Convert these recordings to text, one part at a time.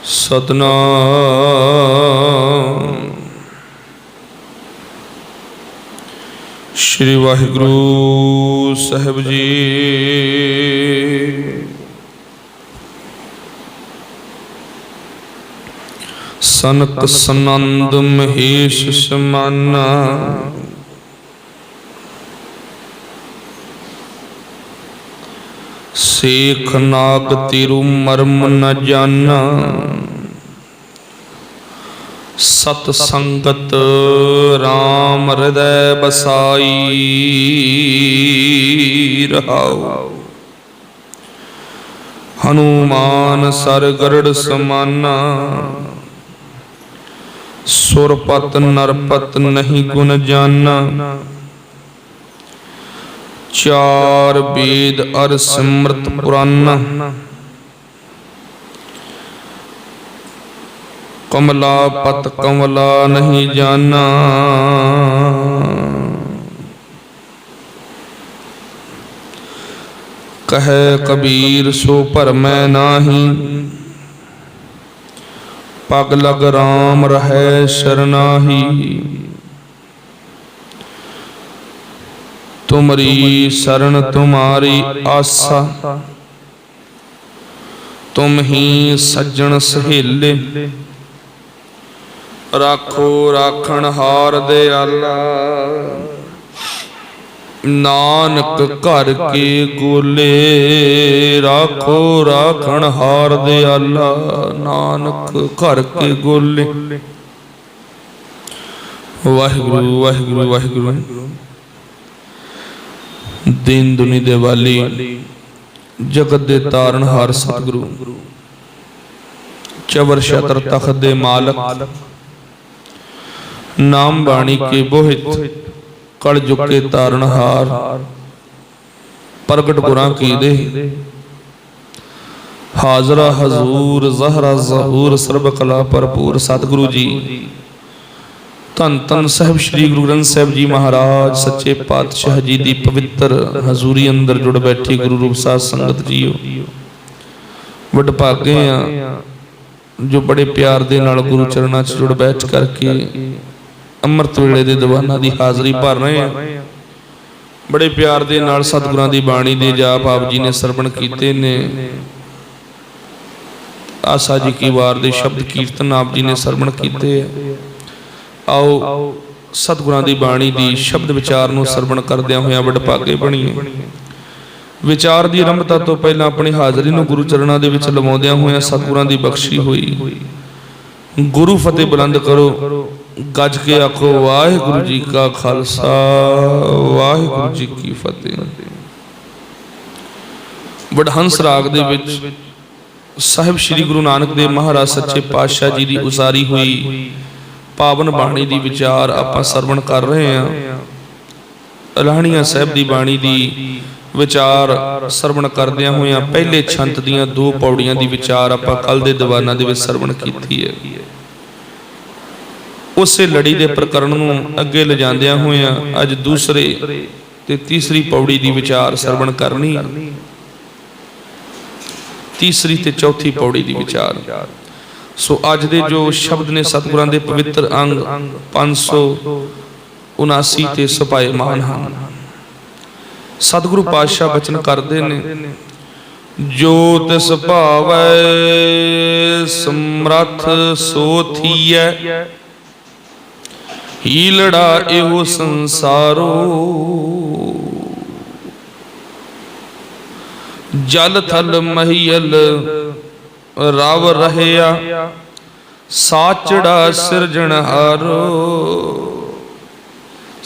सतनाम श्री वाहिगुरु साहिब जी। सनक सनंद महेश समाना सेख नाग तिरु मर्म न जाना। सत संगत राम हृदय बसाई रहाओ। हनुमान सर गरुड़ समाना सुरपत नरपत नहीं गुण जाना। चार वेद अर सिमृत पुराना कमला पत कमला नहीं जाना। कहे कबीर सो पर मैं नाही पग लग राम रहे शरनाही। तुमरी शरण तुम्हारी आसा तुम ही सज्जन सहेले। राखो राखण हार दयाला नानक घर के गोले। राखो राखण हार दयाला नानक घर के गोले। वाहिगुरु वाहिगुरु वाहिगुरु। दीन दुनी दे वाली जगत दे तारनहार सतगुरु चवर छतर तख्त दे मालक नाम बाणी के बोहित कल जुग के तारनहार प्रगट गुरां की दे। हाजरा हजूर जहरा जहूर सर्ब कला भरपूर सतगुरु जी धन धन साहिब श्री गुरु ग्रंथ साहिब जी महाराज सच्चे पातशाह जी दी पवित्र हजूरी अंदर जुड़ बैठी गुरु रूप साध संगत जीओ। वड भागे जो बड़े प्यार दे नाल गुरु चरणां च जुड़ बैठ करके अमृत वेले दे दीवाना दी हाजरी भर रहे हैं। बड़े प्यार दे नाल सतगुरां दी बाणी दे जाप आप जी ने सरवण कीते ने। आसा जी की वार दे शब्द कीर्तन आप जी ने सरवण कीते। आओ सतगुरां दी बाणी दी शब्द विचार नूं सरवण करदियां होइआं वडभागे बणीए। विचार दी आरंभता तो पहलां अपनी हाज़री नूं गुरु चरणां दे विच लवाउंदिआं होइआं सतगुरां दी बख्शी होई गुरु फतेह बुलंद करो। गज के आखो वाहिगुरु जी का खालसा वाहिगुरु जी की फतेह। वडहंस राग दे विच साहिब श्री गुरु नानक देव महाराज सच्चे पातशाह जी दी उसारी हुई पावन बाणी दी विचार आपां सरवण कर रहे हैं। अलाहणीआं साहिब दी बाणी दी विचार सरवण करदिआं होइआं पहले छंत दीआं दो पौड़ियां दी विचार आपां कल दे दीवाना दे विच सरवण कीती है। उसे लड़ी दे प्रकरण नूं अगे ले जांदिआं होइआं अज दूसरे ते तीसरी पौड़ी दी विचार सरवण करनी। तीसरी ते चौथी पौड़ी दी विचार। सो अज दे जो शब्द ने सतगुरां दे पवित्र अंग 579 ते सुभाएमान हैं। सतगुरु पातशाह बचन करते ने जो तिस भावै समरथ सो थीऐ हीलड़ा एहो संसारो। जल थल महियल रव रहया साचड़ा सिरजनहारो।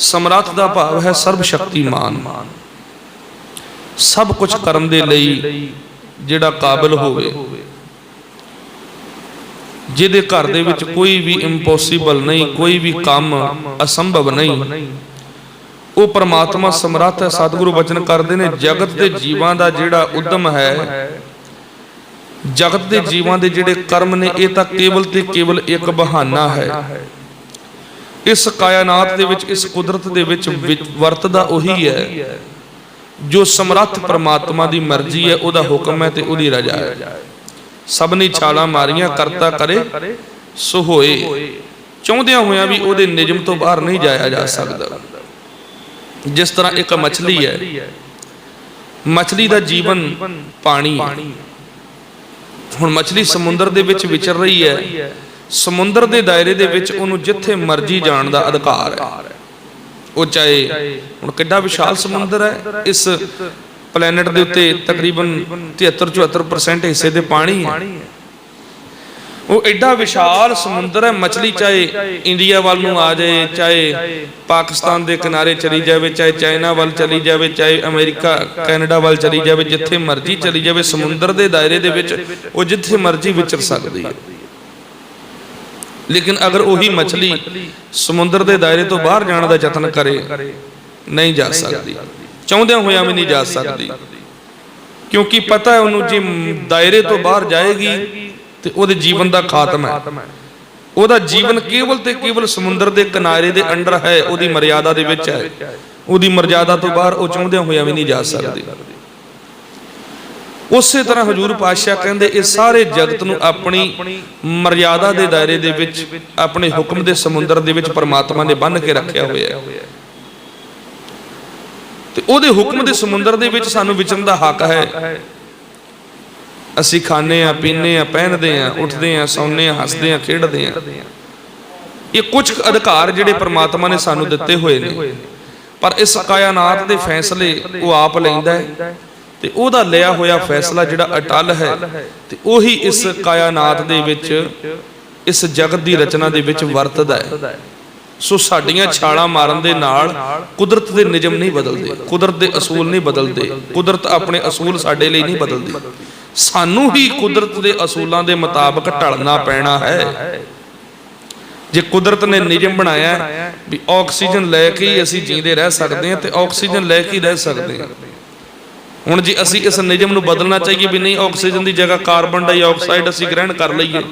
समरथ दा भाव है सर्वशक्तिमान सब कुछ करन दे लई जिहड़ा काबिल होवे। जिहदे घर दे विच कोई भी इंपॉसिबल नहीं कोई भी काम असंभव नहीं वो परमात्मा समरथ है। सतगुरु वचन करते हैं जगत के जीवां दा जिहड़ा उद्यम है जगत के जीवां दे जिहड़े कर्म ने ये तां केवल ते केवल एक बहाना है। इस कायनात दे विच इस कुदरत दे विच वरतदा उही है जो समर्थ परमात्मा की मर्जी है, उहदा हुक्म है ते उहदी रजा है। सबनी छालां मारियां करता करे सो होए। चाहुंदियां होइयां भी उहदे निजम तो बाहर नहीं जाया जा सकदा। जिस तरह एक मछली है, मछली का जीवन पानी है। हुण मछली समुंदर दे विच विचर रही है, समुंदर के दायरे दे विच उहनूं जिथे मर्जी जाण दा अधिकार है। वो चाहे हुण किड्डा विशाल समुंदर है, इस प्लैनेट के उत्ते तकरीबन 73-74% हिस्से ते पानी है। वो एडा विशाल समुंदर है, मछली चाहे इंडिया वाल नूं आ जाए, चाहे पाकिस्तान के किनारे चली जाए, चाहे चाइना वाल चली जाए, चाहे अमेरिका कैनेडा वाल चली जाए, जिथे मर्जी चली जाए, समुंदर के दायरे दे विच वो जिथे मर्जी विचर सकती है। लेकिन अगर वही मछली समुंदर के दायरे तो बाहर जाने का यत्न करे, नहीं जा सकती, चाहुंदियां होइयां भी नहीं जा सकती, क्योंकि पता है उन्होंने जी दायरे तो बाहर जाएगी तो वो जीवन का खात्मा है। वह जीवन केवल तो केवल समुंदर के किनारे के अंडर है, वो मर्यादा दे विच है, वो मर्यादा तो बाहर वो चाहुंदियां होइयां भी नहीं जा सकती। उस तरह हजूर पातशाह कहते इस सारे जगत नूं अपनी मर्यादा के दायरे दे विच अपने हुक्म के समुंदर दे विच परमात्मा ने बन के रखा हुआ है। ते उहदे हुक्म के समुंदर दे विच सानूं विचरन दा हक है। असीं खाने आ, पीने आ, पहनते हैं, उठते हैं, सौने, हसते हैं, खेडते हैं। ये कुछ अधिकार जिहड़े परमात्मा ने सानूं दिते हुए ने, पर इस कायनात के फैसले वो आप लैंदा है ते ओहदा लिया होया फैसला जिहड़ा अटल है, ते ओही इस कायनात दे विच इस जगत की रचना दे विच वरतदा है। सो साडियां छालां मारन दे नाल कुदरत दे नियम नहीं बदलते, कुदरत दे असूल नहीं बदलते, कुदरत अपने असूल साडे लई नहीं बदलती। सानू ही कुदरत दे असूलों के मुताबिक ढलना पैना है। जे कुदरत ने नियम बनाया भी ऑक्सीजन लैके ही असीं जींदे रह सकते हैं, तो ऑक्सीजन लैके ही रह सकते हैं। हुण जी असीं इस नियम नूं बदलना चाहिए भी नहीं, ऑक्सीजन की जगह कार्बन डाइऑक्साइड असीं ग्रहण कर लईए,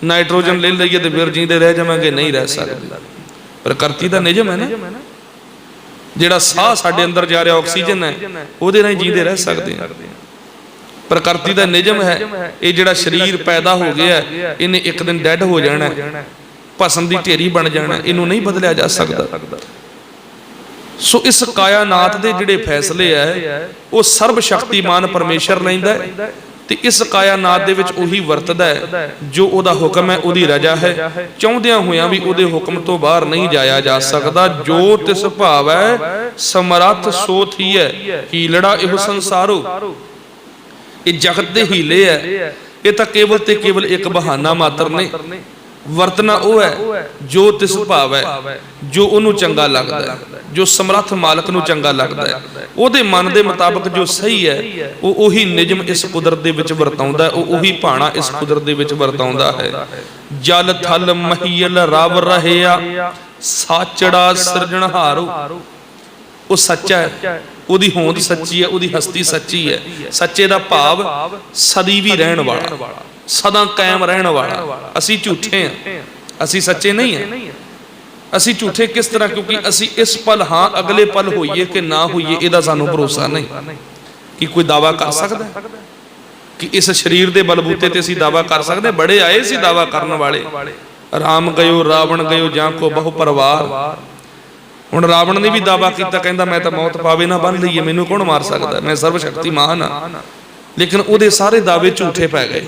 नाइट्रोजन ले लईए, तो फिर जींदे रह जावांगे, नहीं रह सकते। प्रकृति का नियम है ना, जिहड़ा साह साडे अंदर जा रहा ऑक्सीजन है, उहदे नाल जींदे रह सकते हैं। प्रकृति का नियम है, ये जिहड़ा शरीर पैदा हो गया इन्हें एक दिन डैड हो जाना, भस्म की ढेरी बन जाना, इनू नहीं बदलिया जा सकता। सो इस कायनात के जिहड़े फैसले है वो सर्व शक्तिमान परमेश्वर लैंदा है, ते इस कायनात दे विच उही वरतदा है जो उहदा हुक्म है, उहदी रजा है। चाहुंदियां होइयां भी उहदे हुक्म तो बाहर नहीं जाया जा सकता। जो तिस भाव है समरथ सो थी है, हीलड़ा इहो संसारो। ये जगत दे हीले है, ये तो केवल ते केवल एक बहाना मात्र ने। वरतना वो है जो तिस भाव है, जो उन्होंने चंगा लगता है, जो समर्थ मालक नूं चंगा लगता है, उहदे मन के मुताबिक जो सही है वो उही नियम इस कुदरत दे विच वरताउंदा है, वो उही भाणा इस कुदरत दे विच वरताउंदा है। जल थल महील रब रहया साचड़ा सिरजणहारो। वो सच्चा है, उहदी होंद सच्ची है, उहदी हस्ती सच्ची है। सच्चे दा भाव सदी भी रहन वाला, सदा कायम रहने वाला। असी झूठे हैं, असी सच्चे नहीं हैं। असी झूठे किस तरह? क्योंकि असी इस पल हाँ अगले पल होइए कि ना होइए इहदा सानू भरोसा नहीं। कि कोई दावा कर सकता है कि इस शरीर के बलबूते ते असी दावा कर सकते? बड़े आए सी दावा करने वाले, राम गयो रावण गयो जां को बहु परवार। हुण रावण ने भी दावा किया, कहता मैं तो मौत पावे ना बन लईए, मैनू कौन मार सकता, मैं सर्वशक्तिमान हाँ। लेकिन उहदे सारे दावे झूठे पै गए।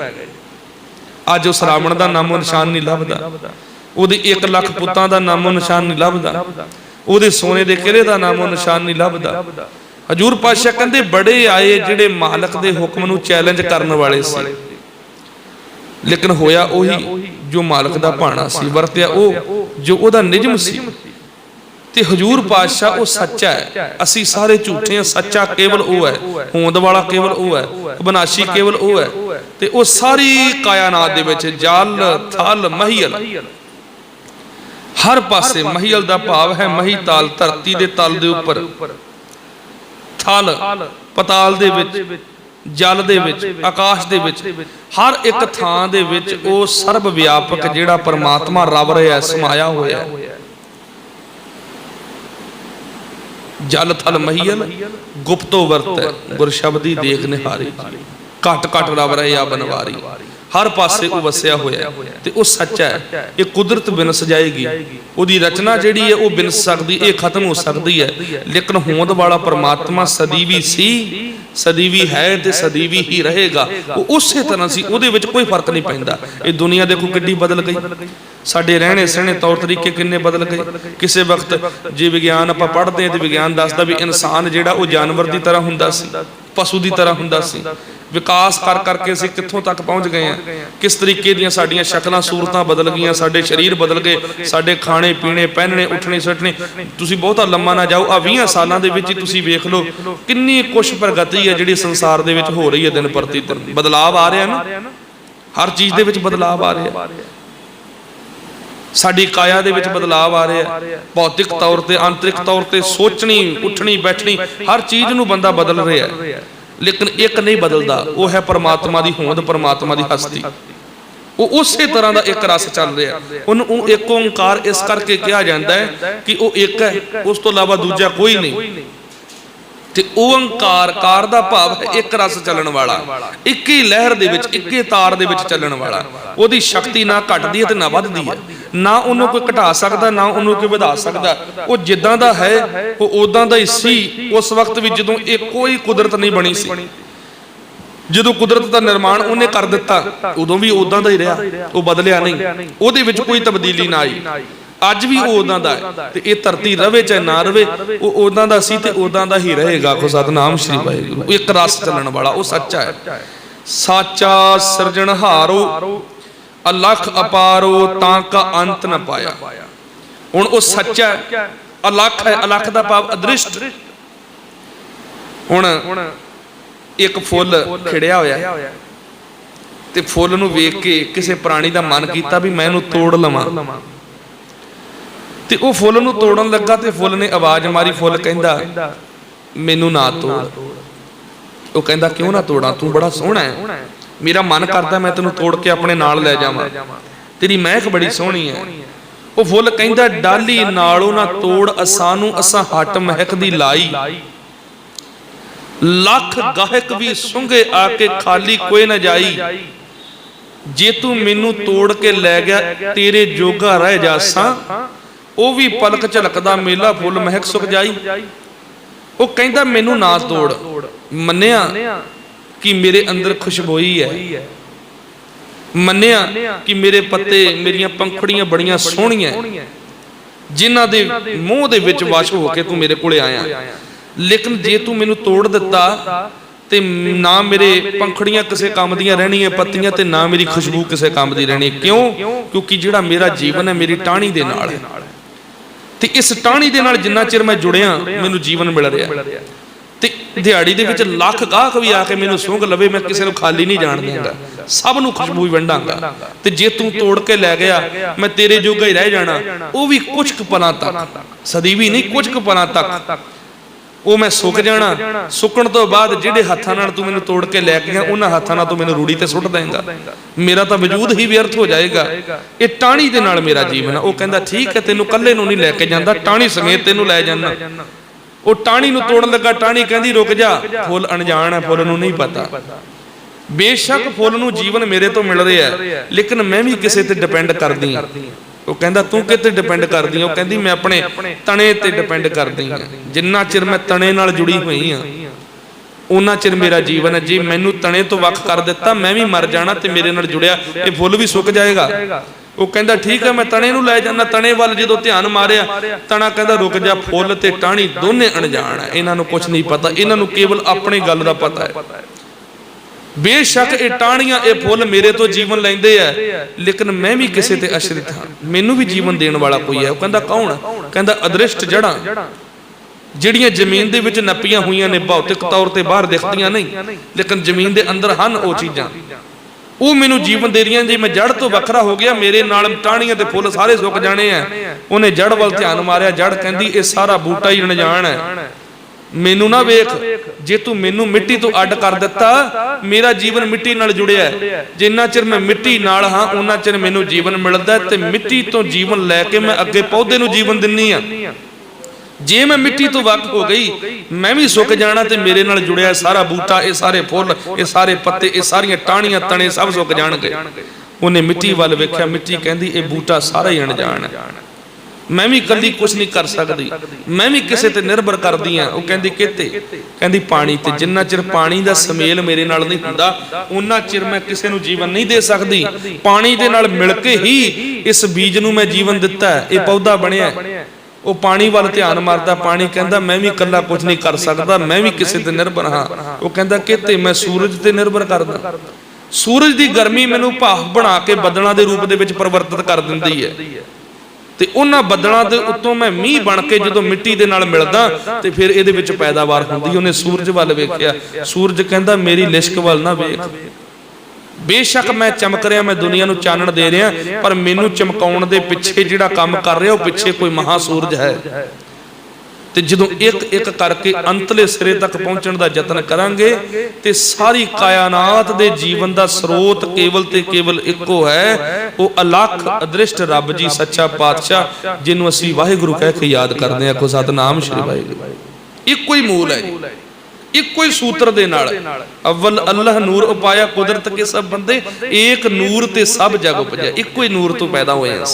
अज उस रावण का नामो निशान नहीं लभदा, उहदे 1 लाख पुत्तां दा नामो निशान नहीं लभदा, उहदे सोने के किले का नामो निशान नहीं लभदा। हजूर पातशाह कहंदे बड़े आए जिहड़े मालक दे हुक्म नूं चैलेंज करने वाले सी, लेकिन होया उही जो मालक दा भाणा सी, वरतिया वो जो उहदा नियम सी। ते हजूर पातशाह वो सच्चा है, असी सारे झूठे हैं। सच्चा केवल वो है, होंद वाला केवल वो है, विनाशी केवल वो है। ते वो सारी कायनात दे विच जल थल महियल हर पासे, महियल दा भाव है मही ताल, धरती दे तल दे उपर, थल पताल दे विच, जल दे विच, आकाश दे विच, हर एक थां दे विच वो सर्व व्यापक जिहड़ा परमात्मा रब रहा समाया होया है। जल थल महियल गुप्तो वर्त गुर शब्दी देख निहारी, घट घट रब रहा बनवारी। हर पासे वो वसिया होया ते वो सच है। ये कुदरत बिनस जाएगी, उहदी रचना जिहड़ी है वो बिनस सकदी, ये खत्म हो सकती है, लेकिन होंद वाला परमात्मा सदीवी सी, सदीवी है ते सदीवी ही रहेगा। वो उस तरह सी, उहदे विच कोई फर्क नहीं पैंदा। ये दुनिया देखो किड्डी बदल गई, साडे रहने सहने तौर तरीके किन्ने बदल गए। किसी वक्त जे विज्ञान आपां पढ़दे हैं तो विज्ञान दसदा भी इंसान जिहड़ा वो जानवर की तरह हुंदा सी, पशु की तरह हुंदा सी। विकास कर करके असीं कित्थों तक पहुँच गए हैं, किस तरीके दीयां साडीआं शक्लां सूरतां बदल गईयां, साडे शरीर बदल गए, साडे खाने पीने पहनने उठने सुठने। तुसीं बहुता लंबा ना जाओ, आ 20 सालां दे विच ही तुसीं वेख लो किन्नी कुछ प्रगति है जिहड़ी संसार दे विच हो रही है। दिन प्रति दिन बदलाव आ रहा ना, हर चीज़ दे विच बदलाव आ रहा, साडी काया दे विच बदलाव आ रहा है, भौतिक तौर ते आंतरिक तौर ते सोचनी उठनी बैठनी हर चीज़ नूं बंदा बदल रहा है, लेकिन एक नहीं बदलता, वो है परमात्मा की होंद, परमात्मा की हस्ती। वो उस तरह का एक रस चल रहा है। उन्होंने एक ओंकार इस करके कहा जाता है कि वो एक है, उस तो इलावा दूजा कोई नहीं। ते ओंकार कार दा भाव है एक रस चलन वाला, एक ही लहर दे विच, एक ही तार दे विच चलन वाला। ओदी शक्ति ना घटदी है ते ना वधदी है, ना उन्होंने कोई घटा सकता ना उन्होंने कोई वधा सकता। वो जिद्दां दा है वो उदां दा ही सी उस वक्त भी जदों एक कोई कुदरत नहीं बनी सी। जदों कुदरत का निर्माण उन्हें कर दिता उदों भी उदां दा ही रहा, वो बदलिया नहीं, उहदे विच कोई तब्दीली ना आई। अज भी वो उदां दा है ते ये धरती रवे चाहे ना रवे, वो उदां दा सी ते उदां दा ही रहेगा। को सतनाम श्री वाहिगुरू। एक रस चलन वाला वो सच्चा है। साचा सिरजणहारो अलख अपारो तां का अंत न पाया। हुण वो सच्चा है, अलख है, अलख दा भाव अदृष्ट। हुण एक फुल खिड़िया होया ते फुल नूं वेख के किसी प्राणी दा मन कीता भी मैं इहनूं तोड़ लवां, ते वो फुल नूं तोड़न लगा ते फुल ने आवाज़ मारी, फुल कहंदा मैनूं ना तोड़। वो कहंदा क्यों ना तोड़ा, तू बड़ा सोहना है, मेरा मन करता मैं तेनों तोड़ के अपने नाल लै जावां, तेरी महक बड़ी सोहनी है। वो फुल कहंदा डाली नालों ना तोड़ असानू, असां हट महक दी लाई, लख गाहक भी सुंघे आके खाली कोई ना जाई, जे तू मैनू तोड़ के लै गया तेरे जोगा रह जासां, वो भी पलक झलकदा मेला फुल महक सुख जाई। वो कहंदा मैनू ना तोड़, मन्निया कि मेरे अंदर खुशबोई है, मन्निया कि मेरे पत्ते मेरियां पंखड़ियां बड़ियां सोहणियां जिन्हां दे मूँह दे विच वश हो के तू मेरे कोले आया, लेकिन जे तू मैनू तोड़ दिता ते ना मेरे पंखड़ियां किसी काम दियां रहनियां पत्तियां ते ना मेरी खुशबू किसी काम दी रहनी। क्यों? क्योंकि जिहड़ा मेरा जीवन है मेरी टाहनी दे नाल है, ते इस टाहनी दे नाल जिन्ना चिर मैं जुड़िया मैनू जीवन मिल रहा। ते दिहाड़ी दे विच लख गाहक भी आके मैनू सूंघ लवे, मैं किसी नूं खाली नहीं जाण देंगा, सब नूं खुशबू वंडांगा। ते जे तू तोड़ के लै गया मैं तेरे जोगा ही रह जाना, वो भी कुछ क पलां तक, सदीवी नहीं कुछ क पलां तक वो मैं सुक जाना। सुकण तो बाद जिहड़े हत्थां नाल तू मैनू तोड़ के लै गया उन्हां हत्थां नाल तू मैनू रूड़ी ते सुट देंगा, मेरा तो वजूद ही व्यर्थ हो जाएगा। ये टाहनी दे नाल मेरा जीवन है। वो कहंदा ठीक है तेनू कल्ले नूं नहीं लैके जांदा, टाहनी समेत तेनू लै जाना। वो टाहनी नूं तोड़न लगा, टाहनी कहंदी रुक जा, फुल अणजाण है, फुल नूं नहीं पता। बेशक फुल नूं जीवन मेरे तो मिल रहा है, लेकिन मैं भी किसी ते डिपेंड करदी हां। वो कहंदा तू किते डिपेंड करदी है? वो कहंदी मैं अपने तने ते डिपेंड करदी हां। जिन्ना चिर मैं तने नाल जुड़ी हुई हां उन्ना चिर मेरा जीवन है। जे मैनू तने तो वख कर दिता मैं भी मर जाना, ते मेरे नाल जुड़िया ये फुल भी सुक जाएगा। वो कहंदा ठीक है मैं तने नूं लै जाना। तने वाल जदों ध्यान मारिया तना कहंदा रुक जा, फुल ते टाहनी दोने अणजाण है, इन्हां नूं कुछ नहीं पता, इन्हां नूं केवल अपनी गल दा पता है। बेशक ये टाहनियां ये फुल मेरे तो जीवन लैंदे है, लेकिन मैं भी किसी ते आश्रित हाँ, मैनू भी जीवन देने वाला कोई है। वो कहंदा कौन? कहंदा अदृष्ट जड़ां जिहड़ियां जमीन दे विच नप्पियां हुईयां ने, भौतिक तौर ते बाहर दिखदियां नहीं, लेकिन जमीन दे अंदर हन वो चीज़ां, वो मैनू जीवन दे रही। जे मैं जड़ तो वखरा हो गया मेरे नाल टाहनियां ते फुल सारे सुक जाने हैं। उन्हें जड़ वाल ध्यान मारिया, जड़ कहंदी ये सारा बूटा ही अणजाण है, मैनू ना वेख, जे तू मैनू मिट्टी तो अड कर दिता मेरा जीवन मिट्टी नाल जुड़िया है। जिन्ना चिर मैं मिट्टी नाल हाँ उन्ना चिर मैनू जीवन मिलदा, ते मिट्टी तो जीवन लैके मैं अगे पौधे नू जीवन दिन्नी आ। ਜੇ ਮੈਂ ਮਿੱਟੀ ਤੋਂ ਵੱਖ ਹੋ ਗਈ ਮੈਂ ਵੀ ਸੁੱਕ ਜਾਣਾ ਤੇ ਮੇਰੇ ਨਾਲ ਜੁੜਿਆ ਸਾਰਾ ਬੂਟਾ, ਇਹ ਸਾਰੇ ਫੁੱਲ, ਇਹ ਸਾਰੇ ਪੱਤੇ, ਇਹ ਸਾਰੀਆਂ ਟਾਹਣੀਆਂ ਤਣੇ ਸਭ ਸੁੱਕ ਜਾਣਗੇ। ਉਹਨੇ ਮਿੱਟੀ ਵੱਲ ਵੇਖਿਆ, ਮਿੱਟੀ ਕਹਿੰਦੀ ਇਹ ਬੂਟਾ ਸਾਰਾ ਹੀ ਅਣਜਾਣ ਹੈ, ਮੈਂ ਵੀ ਇਕੱਲੀ ਕੁਛ ਨਹੀਂ ਕਰ ਸਕਦੀ, ਮੈਂ ਵੀ ਕਿਸੇ ਤੇ ਨਿਰਭਰ ਕਰਦੀ ਆ। ਉਹ ਕਹਿੰਦੀ ਕਿਤੇ? ਕਹਿੰਦੀ ਪਾਣੀ ਤੇ। ਜਿੰਨਾ ਚਿਰ ਪਾਣੀ ਦਾ ਸਮੇਲ ਮੇਰੇ ਨਾਲ ਨਹੀਂ ਹੁੰਦਾ ਉਹਨਾਂ ਚਿਰ ਮੈਂ ਕਿਸੇ ਨੂੰ ਜੀਵਨ ਨਹੀਂ ਦੇ ਸਕਦੀ। ਪਾਣੀ ਦੇ ਨਾਲ ਮਿਲ ਕੇ ਹੀ ਇਸ ਬੀਜ ਨੂੰ ਮੈਂ ਜੀਵਨ ਦਿੱਤਾ, ਇਹ ਪੌਦਾ ਬਣਿਆ। ਉਹ ਪਾਣੀ ਵੱਲ ਧਿਆਨ ਮਾਰਦਾ, ਪਾਣੀ ਕਹਿੰਦਾ ਮੈਂ ਵੀ ਇਕੱਲਾ ਕੁਝ ਨਹੀਂ ਕਰ ਸਕਦਾ, ਮੈਂ ਵੀ ਕਿਸੇ ਤੇ ਨਿਰਭਰ ਹਾਂ। ਉਹ ਕਹਿੰਦਾ ਕਿਤੇ? ਮੈਂ ਸੂਰਜ ਤੇ ਨਿਰਭਰ ਕਰਦਾ, ਸੂਰਜ ਦੀ ਗਰਮੀ ਮੈਨੂੰ ਭਾਫ ਬਣਾ ਕੇ ਬੱਦਲਾਂ ਦੇ ਰੂਪ ਦੇ ਵਿੱਚ ਪਰਿਵਰਤਿਤ ਕਰ ਦਿੰਦੀ ਹੈ ਤੇ ਉਹਨਾਂ ਬੱਦਲਾਂ ਦੇ ਉੱਤੋਂ ਮੈਂ ਮੀਂਹ ਬਣ ਕੇ ਜਦੋਂ ਮਿੱਟੀ ਦੇ ਨਾਲ ਮਿਲਦਾ ਤੇ ਫਿਰ ਇਹਦੇ ਵਿੱਚ ਪੈਦਾਵਾਰ ਹੁੰਦੀ। ਉਹਨੇ ਸੂਰਜ ਵੱਲ ਵੇਖਿਆ, ਸੂਰਜ ਕਹਿੰਦਾ ਮੇਰੀ ਲਿਸ਼ਕ ਵੱਲ ਨਾ ਵੇਖ, ਬੇਸ਼ੱਕ ਮੈਂ ਚਮਕ ਰਿਹਾ, ਮੈਂ ਦੁਨੀਆ ਨੂੰ ਚਾਨਣ ਦੇ ਰਿਹਾ, ਪਰ ਮੈਨੂੰ ਚਮਕਾਉਣ ਦੇ ਪਿੱਛੇ ਜਿਹੜਾ ਕੰਮ ਕਰ ਰਿਹਾ ਉਹ ਪਿੱਛੇ ਕੋਈ ਮਹਾ ਸੂਰਜ ਹੈ। ਤੇ ਜਦੋਂ ਇੱਕ ਇੱਕ ਕਰਕੇ ਅੰਤਲੇ ਸਿਰੇ ਤੱਕ ਪਹੁੰਚਣ ਦਾ ਯਤਨ ਕਰਾਂਗੇ ਤੇ ਸਾਰੀ ਕਾਇਨਾਤ ਦੇ ਜੀਵਨ ਦਾ ਸਰੋਤ ਕੇਵਲ ਤੇ ਕੇਵਲ ਇੱਕੋ ਹੈ, ਉਹ ਅਲੱਖ ਅਦ੍ਰਿਸ਼ਟ ਰੱਬ ਜੀ ਸੱਚਾ ਪਾਤਸ਼ਾਹ, ਜਿਹਨੂੰ ਅਸੀਂ ਵਾਹਿਗੁਰੂ ਕਹਿ ਕੇ ਯਾਦ ਕਰਦੇ ਹਾਂ। ਕੋ ਸਤਨਾਮ ਸ਼੍ਰੀ ਵਾਹਿਗੁਰੂ। ਇੱਕੋ ਹੀ ਮੂਲ ਹੈ ਜੀ, ਇੱਕੋ ਹੀ ਸੂਤਰ ਦੇ ਨਾਲ। ਅਵਲ ਅੱਲਾਹ ਨੂਰ ਉਪਾਇਆ ਕੁਦਰਤ ਕੇ ਸਭ ਬੰਦੇ, ਏਕ ਨੂਰ ਤੇ ਸਭ ਜਗ ਉਪਜਿਆ। ਇੱਕੋ ਹੀ ਨੂਰ ਤੋਂ ਪੈਦਾ ਹੋਏ ਹਾਂ।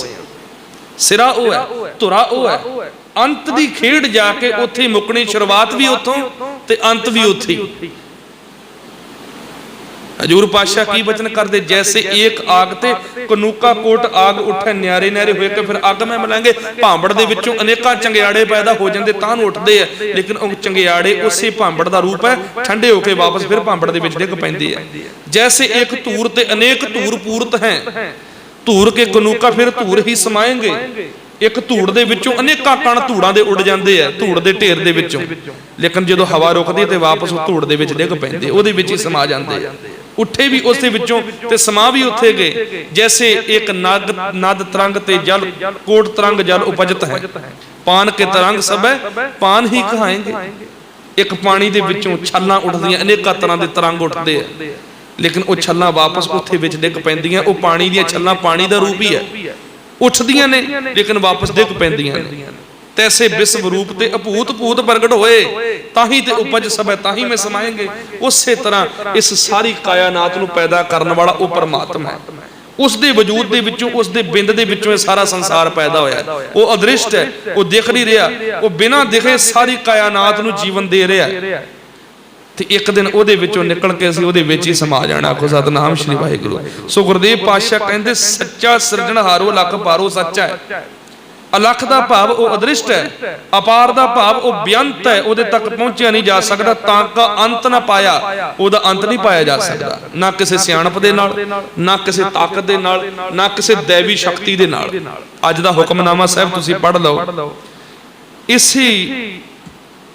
ਸਿਰਾ ਉਹ ਹੈ, ਧੁਰਾ ਉਹ ਹੈ, ਅੰਤ ਦੀ ਖੇਡ ਜਾ ਕੇ ਉੱਥੇ ਮੁੱਕਣੀ, ਸ਼ੁਰੂਆਤ ਵੀ ਉੱਥੋਂ ਤੇ ਅੰਤ ਵੀ ਉੱਥੇ। ਹਜੂਰ ਪਾਤਸ਼ਾਹ ਕੀ ਬਚਨ ਕਰਦੇ? ਜੈਸੇ ਏਕ ਆਗ ਤੇ ਕਨੂਕਾ ਕੋਟ ਆਗ ਉੱਠੇ, ਨਿਆਰੇ ਨਿਆਰੇ ਹੋਏ ਕੇ ਫਿਰ ਅੱਗ ਮੈਂ ਮਿਲਾਂਗੇ। ਭਾਂਬੜ ਦੇ ਵਿੱਚੋਂ ਅਨੇਕਾਂ ਚੰਗਿਆੜੇ ਪੈਦਾ ਹੋ ਜਾਂਦੇ, ਤਾਂ ਨੂੰ ਉੱਠਦੇ ਆ, ਲੇਕਿਨ ਉਹ ਚੰਗਿਆੜੇ ਉਸੇ ਭਾਂਬੜ ਦਾ ਰੂਪ ਹੈ, ਠੰਡੇ ਹੋ ਕੇ ਵਾਪਸ ਫਿਰ ਭਾਂਬੜ ਦੇ ਵਿੱਚ ਡਿੱਗ ਪੈਂਦੇ ਆ। ਜੈਸੇ ਇੱਕ ਧੂਰ ਤੇ ਅਨੇਕ ਧੂਰ ਪੂਰਤ ਹੈ, ਧੂਰ ਕੇ ਕਨੂਕਾ ਫਿਰ ਧੂਰ ਹੀ ਸਮਾਏਂਗੇ। ਇੱਕ ਧੂੜ ਦੇ ਵਿੱਚੋਂ ਅਨੇਕਾਂ ਕਣ ਧੂੜਾਂ ਦੇ ਉੱਡ ਜਾਂਦੇ ਆ, ਧੂੜ ਦੇ ਢੇਰ ਦੇ ਵਿੱਚੋਂ, ਲੇਕਿਨ ਜਦੋਂ ਹਵਾ ਰੁਕਦੀ ਤੇ ਵਾਪਸ ਉਹ ਧੂੜ ਦੇ ਵਿੱਚ ਡਿੱਗ ਪੈਂਦੇ, ਉਹਦੇ ਵਿੱਚ ਹੀ ਸਮਾ ਜਾਂਦੇ ਆ। ਉੱਠੇ ਵੀ ਉਸੇ ਵਿੱਚੋਂ ਤੇ ਸਮਾ ਵੀ ਉੱਥੇ ਗਏ। ਜੈਸੇ ਇੱਕ ਨਦ ਤਰੰਗ ਤੇ ਜਲ ਕੋਟ ਤਰੰਗ ਜਲ ਉਪਜਤ ਹੈ, ਪਾਨ ਕੇ ਤਰੰਗ ਸਭੈ ਪਾਨ ਹੀ ਕਹਾਏਂਗੇ। ਇੱਕ ਪਾਣੀ ਦੇ ਵਿੱਚੋਂ ਛੱਲਾਂ ਉੱਠਦੀਆਂ, ਅਨੇਕਾਂ ਤਰ੍ਹਾਂ ਦੇ ਤਰੰਗ ਉੱਠਦੇ ਆ, ਲੇਕਿਨ ਉਹ ਛੱਲਾਂ ਵਾਪਸ ਉੱਥੇ ਵਿੱਚ ਡਿੱਗ ਪੈਂਦੀਆਂ। ਉਹ ਪਾਣੀ ਦੀਆਂ ਛੱਲਾਂ ਪਾਣੀ ਦਾ ਰੂਪ ਹੀ ਹੈ, ਉੱਠਦੀਆਂ ਨੇ ਲੇਕਿਨ ਵਾਪਸ ਡਿੱਗ ਪੈਂਦੀਆਂ ਨੇ। ਤੈਸੇ ਵਿਸ਼ਵ ਰੂਪ ਤੇ ਅਭੂਤ ਭੂਤ ਪ੍ਰਗਟ ਹੋਏ, ਤਾਂ ਹੀ ਤੇ ਉਪਜ ਸਭੈ ਤਾਂ ਹੀ ਮੈਂ ਸਮਾਏਂਗੇ। ਉਸੇ ਤਰ੍ਹਾਂ ਇਸ ਸਾਰੀ ਕਾਇਨਾਤ ਨੂੰ ਪੈਦਾ ਕਰਨ ਵਾਲਾ ਉਹ ਪਰਮਾਤਮਾ ਹੈ। ਉਸ ਦੇ ਵਜੂਦ ਦੇ ਵਿੱਚੋਂ, ਉਸ ਦੇ ਬਿੰਦ ਦੇ ਵਿੱਚੋਂ ਇਹ ਸਾਰਾ ਸੰਸਾਰ ਪੈਦਾ ਹੋਇਆ। ਉਹ ਅਦ੍ਰਿਸ਼ਟ ਹੈ, ਉਹ ਦਿਖ ਨਹੀਂ ਰਿਹਾ, ਉਹ ਬਿਨਾਂ ਦਿਖੇ ਸਾਰੀ ਕਾਇਨਾਤ ਨੂੰ ਜੀਵਨ ਦੇ ਰਿਹਾ ਤੇ ਇੱਕ ਦਿਨ ਉਹਦੇ ਵਿੱਚੋਂ ਨਿਕਲ ਕੇ ਅਸੀਂ ਉਹਦੇ ਵਿੱਚ ਹੀ ਸਮਾ ਜਾਣਾ। ਆਖੋ ਸਤਨਾਮ ਸ਼੍ਰੀ ਵਾਹਿਗੁਰੂ। ਸੋ ਗੁਰਦੇਵ ਪਾਤਸ਼ਾਹ ਕਹਿੰਦੇ ਸੱਚਾ ਸਿਰਜਣਹਾਰੋ ਲੱਖ ਪਾਰੋ ਸੱਚਾ ਹੈ। ਅਲੱਖ ਦਾ ਭਾਵ ਉਹ ਅਦ੍ਰਿਸ਼ਟ ਹੈ, ਅਪਾਰ ਦਾ ਭਾਵ ਉਹ ਬੇਅੰਤ ਹੈ, ਉਹਦੇ ਤੱਕ ਪਹੁੰਚਿਆ ਨਹੀਂ ਜਾ ਸਕਦਾ, ਤਾਂ ਕਾ ਅੰਤ ਨਾ ਪਾਇਆ, ਉਹਦਾ ਅੰਤ ਨਹੀਂ ਪਾਇਆ ਜਾ ਸਕਦਾ, ਨਾ ਕਿਸੇ ਸਿਆਣਪ ਦੇ ਨਾਲ, ਨਾ ਕਿਸੇ ਤਾਕਤ ਦੇ ਨਾਲ, ਨਾ ਕਿਸੇ ਦੇਵੀ ਸ਼ਕਤੀ ਦੇ ਨਾਲ। ਅੱਜ ਦਾ ਹੁਕਮਨਾਮਾ ਸਾਹਿਬ ਤੁਸੀਂ ਪੜ੍ਹ ਲਓ, ਇਸੇ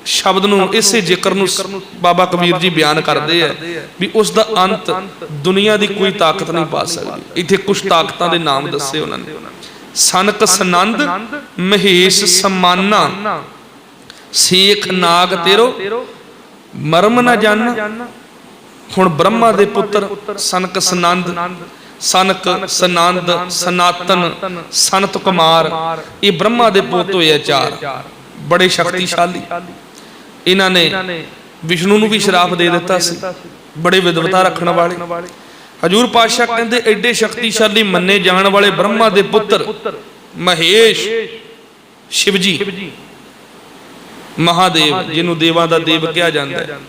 ਸ਼ਬਦ ਨੂੰ, ਇਸੇ ਜ਼ਿਕਰ ਨੂੰ ਬਾਬਾ ਕਬੀਰ ਜੀ ਬਿਆਨ ਕਰਦੇ ਆ ਵੀ ਉਸ ਦਾ ਅੰਤ ਦੁਨੀਆ ਦੀ ਕੋਈ ਤਾਕਤ ਨਹੀਂ ਪਾ ਸਕਦੀ। ਇੱਥੇ ਕੁਝ ਤਾਕਤਾਂ ਦੇ ਨਾਮ ਦੱਸੇ ਉਹਨਾਂ ਨੇ। ਸਨਕ ਸਨੰਦ ਮਹੇਸ਼ ਸਮਾਨਾ, ਸੇਖ ਨਾਗ ਤੇਰੋ ਮਰਮ ਨਾ ਜਾਣਾ। ਹੁਣ ਬ੍ਰਹਮਾ ਦੇ ਪੁੱਤਰ ਸਨਕ ਸਨੰਦ, ਸਨਕ ਸਨੰਦ, ਸਨਾਤਨ, ਸਨਤ ਕੁਮਾਰ, ਇਹ ਬ੍ਰਹਮਾ ਦੇ ਪੁੱਤ ਹੋਏ ਆ ਚਾਰ, ਬੜੇ ਸ਼ਕਤੀਸ਼ਾਲੀ। ਇਹਨਾਂ ਨੇ ਵਿਸ਼ਨੂੰ ਨੂੰ ਵੀ ਸ਼ਰਾਪ ਦੇ ਦਿੱਤਾ ਸੀ, ਬੜੇ ਵਿਦਵਤਾ ਰੱਖਣ ਵਾਲੇ। ਹਜੂਰ ਪਾਤਸ਼ਾਹ ਕਹਿੰਦੇ ਐਡੇ ਸ਼ਕਤੀਸ਼ਾਲੀ ਮੰਨੇ ਜਾਣ ਵਾਲੇ ਬ੍ਰਹਮਾ ਦੇ ਪੁੱਤਰ ਮਹੇਸ਼, ਸ਼ਿਵ ਜੀ, ਮਹਾਦੇਵ, ਜਿਹਨੂੰ ਦੇਵਾਂ ਦਾ ਦੇਵ ਕਿਹਾ ਜਾਂਦਾ ਹੈ,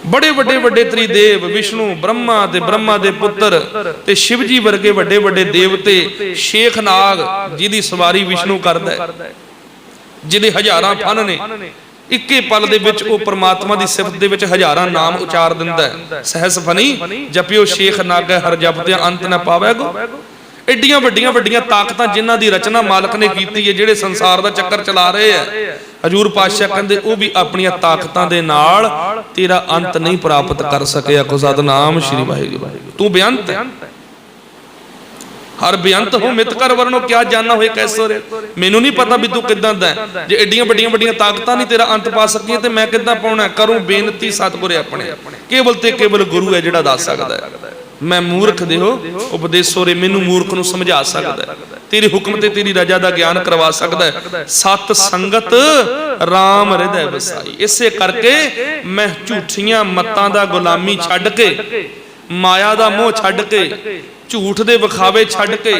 ਬੜੇ ਵੱਡੇ ਵੱਡੇ ਤ੍ਰਿਦੇਵ, ਵਿਸ਼ਨੂੰ, ਬ੍ਰਹਮਾ ਤੇ ਬ੍ਰਹਮਾ ਦੇ ਪੁੱਤਰ ਤੇ ਸ਼ਿਵ ਜੀ ਵਰਗੇ ਵੱਡੇ ਵੱਡੇ ਦੇਵਤੇ, ਸ਼ੇਖ ਨਾਗ ਜਿਹਦੀ ਸਵਾਰੀ ਵਿਸ਼ਨੂੰ ਕਰਦਾ ਹੈ, ਜਿਹਦੇ ਹਜ਼ਾਰਾਂ ਫਨ ਨੇ, ਇੱਕੇ ਪਲ ਦੇ ਵਿੱਚ ਉਹ ਪਰਮਾਤਮਾ ਦੀ ਸਿਫਤ ਦੇ ਵਿੱਚ ਹਜ਼ਾਰਾਂ ਨਾਮ ਉਚਾਰ ਦਿੰਦਾ ਹੈ। ਸਹਿਸ ਫਨੀ ਜਪਿਓ ਸ਼ੇਖ ਨਾਗੈ ਹਰ ਜਪਦਿਆਂ ਅੰਤ ਨਾ ਪਾਵੈਗੋ। ਐਡੀਆਂ ਵੱਡੀਆਂ ਵੱਡੀਆਂ ਤਾਕਤਾਂ ਜਿਨ੍ਹਾਂ ਦੀ ਰਚਨਾ ਮਾਲਕ ਨੇ ਕੀਤੀ ਹੈ, ਜਿਹੜੇ ਸੰਸਾਰ ਦਾ ਚੱਕਰ ਚਲਾ ਰਹੇ ਆ, ਹਜੂਰ ਪਾਤਸ਼ਾਹ ਕਹਿੰਦੇ ਉਹ ਵੀ ਆਪਣੀਆਂ ਤਾਕਤਾਂ ਦੇ ਨਾਲ ਤੇਰਾ ਅੰਤ ਨਹੀਂ ਪ੍ਰਾਪਤ ਕਰ ਸਕਿਆ। ਕੋ ਸਤਨਾਮ ਸ਼੍ਰੀ ਵਾਹਿਗੁਰੂ। ਤੂੰ ਬੇਅੰਤ ਹੈ, ਹਰ ਬੇਅੰਤ ਹੋ ਮਿਤ ਕਰ ਵਰਨੋ ਕਿਆ ਜਾਨਣਾ ਹੋਏ ਕੈਸੋ ਰੇ। ਮੈਨੂੰ ਨਹੀਂ ਪਤਾ ਵੀ ਤੂੰ ਕਿੱਦਾਂ ਦਾ ਹੈ, ਜੇ ਐਡੀਆਂ ਵੱਡੀਆਂ ਵੱਡੀਆਂ ਤਾਕਤਾਂ ਨਹੀਂ ਤੇਰਾ ਅੰਤ ਪਾ ਸਕੀਆਂ ਤੇ ਮੈਂ ਕਿੱਦਾਂ ਪਾਉਣਾ। ਕਰੂੰ ਬੇਨਤੀ ਸਤਿਗੁਰੇ ਆਪਣੇ, ਕੇਵਲ ਤੇ ਕੇਵਲ ਗੁਰੂ ਹੈ ਜਿਹੜਾ ਦੱਸ ਸਕਦਾ ਹੈ। मैं मूर्ख देहो उपदेसो रे, मैनू मूर्ख नू समझा सकदा है, तेरे हुक्म ते तेरी रजा दा ज्ञान करवा सकदा है। सत संगत राम हृदय वसाई। इसे करके मैं झूठियां मतां दा गुलामी छड्ड के, माया दा मोह छड्ड के, झूठ दे विखावे छड्ड के,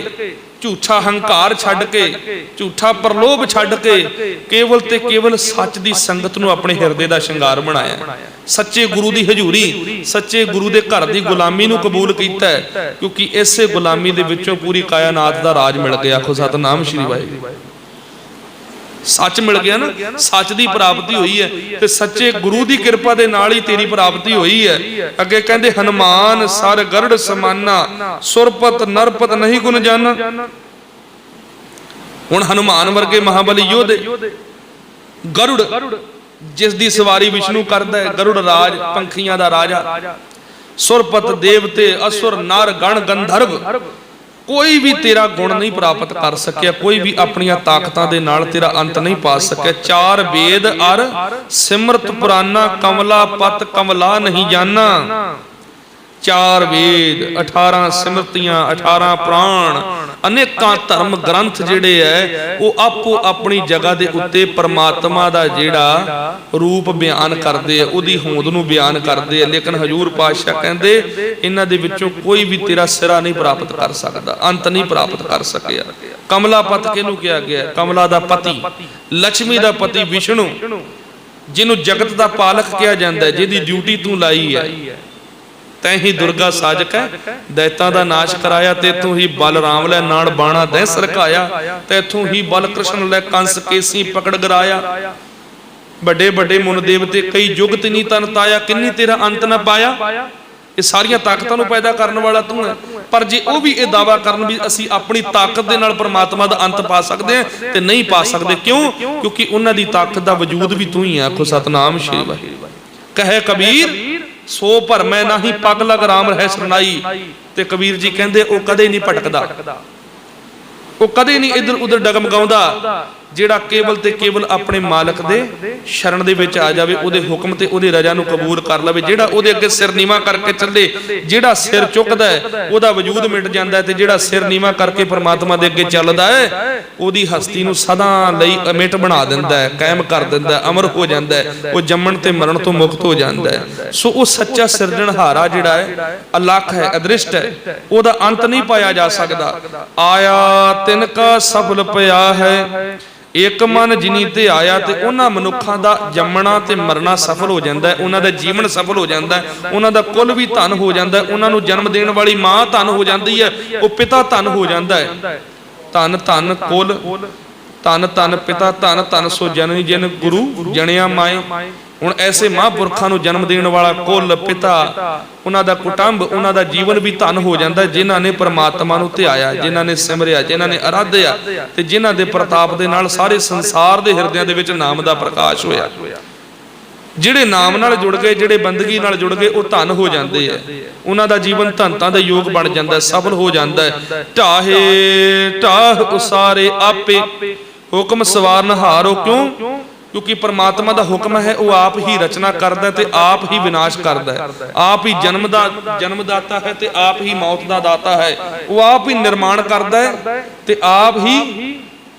झूठा हंकार छड्ड के, झूठा प्रलोभ छड्ड के केवल ते केवल सच दी संगत नूं अपने हिरदे दा श्रृंगार बनाया। सच्चे गुरु दी हजूरी, सच्चे गुरु दे घर दी गुलामी नूं कबूल कीता है, क्योंकि इसे गुलामी दे विचों पूरी कायनात दा राज मिल गया। आखो सतनाम श्री वाहिगुरू। सच मिल गया ना, सच की प्राप्ति हुई है, ते सच्चे गुरु की कृपा दे नाल ही तेरी प्राप्ति हुई है। अगे कहते हनुमान सर गरुड़ समाना, सुरपत नरपत नहीं गुण जाना। हुण हनुमान वर्गे महाबली योधे, गरुड़ जिस दी सवारी विष्णु करदा है, गरुड़ राज पंखियां दा राजा, सुरपत देवते असुर नर गण गंधर्व, कोई भी तेरा गुण नहीं प्राप्त कर सकिया, कोई भी अपनियां ताकतां दे नाल तेरा अंत नहीं पा सकिया। चार वेद अर सिमरत पुराना, कमला पत कमला नहीं जाना। चार वेद, 18 सिमरतियां, 18 प्राण, अनेकां धर्म ग्रंथ जिहड़े है वो आपो अपनी जगह दे उत्ते परमात्मा दा जिहड़ा रूप बयान करदे है, उहदी होंद नूं बयान करदे है। लेकिन हजूर पातशाह कहंदे इन्हां दे विचों कोई भी तेरा सिरा नहीं प्राप्त कर सकदा, अंत नहीं प्राप्त कर सकिया। कमला पत किहनूं कहा गया? कमला दा पति, लक्ष्मी दा पति विष्णु, जिन्हों जगत दा पालक कहा जाता है, जिहदी ड्यूटी तू लाई है। तैं ही दुर्गा साजक है, दैतां दा नाश कराया, तेथों ही बलराम लै नाड़ बाणा दै सरकाया, तैथों ही बल कृष्ण लै कंस केसी पकड़ गिराया। बड़े बड़े मुन देवते कई जुगत नी तन ताया, किन्नी तेरा अंत न पाया। ये सारियां ताकतां नूं पैदा करन वाला तू है। पर जे वो भी ये दावा करन भी असीं अपनी ताकत दे नाल परमात्मा दा अंत पा सकदे हैं, ते नहीं पा सकदे। क्यों? क्योंकि उन्हां दी ताकत दा वजूद भी तू ही है। आखो सतनाम श्री वाहिगुरू। कहे कबीर सो पर मैं नाही, पग लग राम रह सरनाई। ते कबीर जी कहंदे ओ कदे नहीं भटकदा, वो कदे नहीं इधर उधर डगमगाउंदा, जिहड़ा केवल ते केवल अपने मालक दे शरण दे विच आ जावे, उहदे हुक्म ते उहदी रजा नूं कबूल कर लवे। जिहड़ा उहदे अगे सिर नीवा करके चले, जिहड़ा सिर चुकदा है उहदा वजूद मिट जांदा है, ते जिहड़ा सिर नीवा करके परमात्मा दे अगे चलदा है उहदी हस्ती नूं सदा लई अमिट बना दिंदा है, कायम कर दिंदा है, अमर हो जांदा है, वो जम्मण ते मरण तो मुक्त हो जांदा है। सो वो सच्चा सिरजणहारा जिहड़ा है अलख है, अदृष्ट है, उहदा अंत नहीं पाया जा सकदा। आया तिनका सफल पिया है, एक मन जिनी ते आया, ते उन्हां मनुखां दा जम्मना ते मरना सफल हो जांदा है, उन्हां दा जीवन सफल हो जांदा है, उन्हां दा कुल भी धन हो जांदा है, उन्हां नूं जन्म देण वाली मां धन हो जांदी है, वो पिता धन हो जांदा है। धन धन कुल, धन धन पिता, धन धन सो जननी जिन गुरु जणिया माए। हुण ऐसे महापुरखां नूं जन्म देण वाला कुल, पिता, उन्हां दा कुटुंब, उन्हां दा जीवन भी धन हो जांदा है, जिन्हां ने परमात्मा नूं ध्याया, जिन्हां ने सिमरिया, जिन्हां ने आराधया, ते जिन्हां दे प्रताप दे नाल सारे संसार दे हिरदियां दे विच नाम दा प्रकाश होया। जिहड़े नाम नाल जुड़ गए, जिहड़े बंदगी नाल जुड़ गए, वो धन हो जांदे है, उन्हां दा जीवन धनतां दे योग बन जांदा है, सफल हो जांदा है। ढाहे ढाह उसारे आपे, हुक्म सवारन हारो। क्यों? क्योंकि परमात्मा दा हुक्म है, वो आप ही रचना करदा है ते आप ही विनाश करदा है, आप ही जन्मदाता है ते आप ही मौत दा दाता है, वो आप ही निर्माण करदा है ते आप ही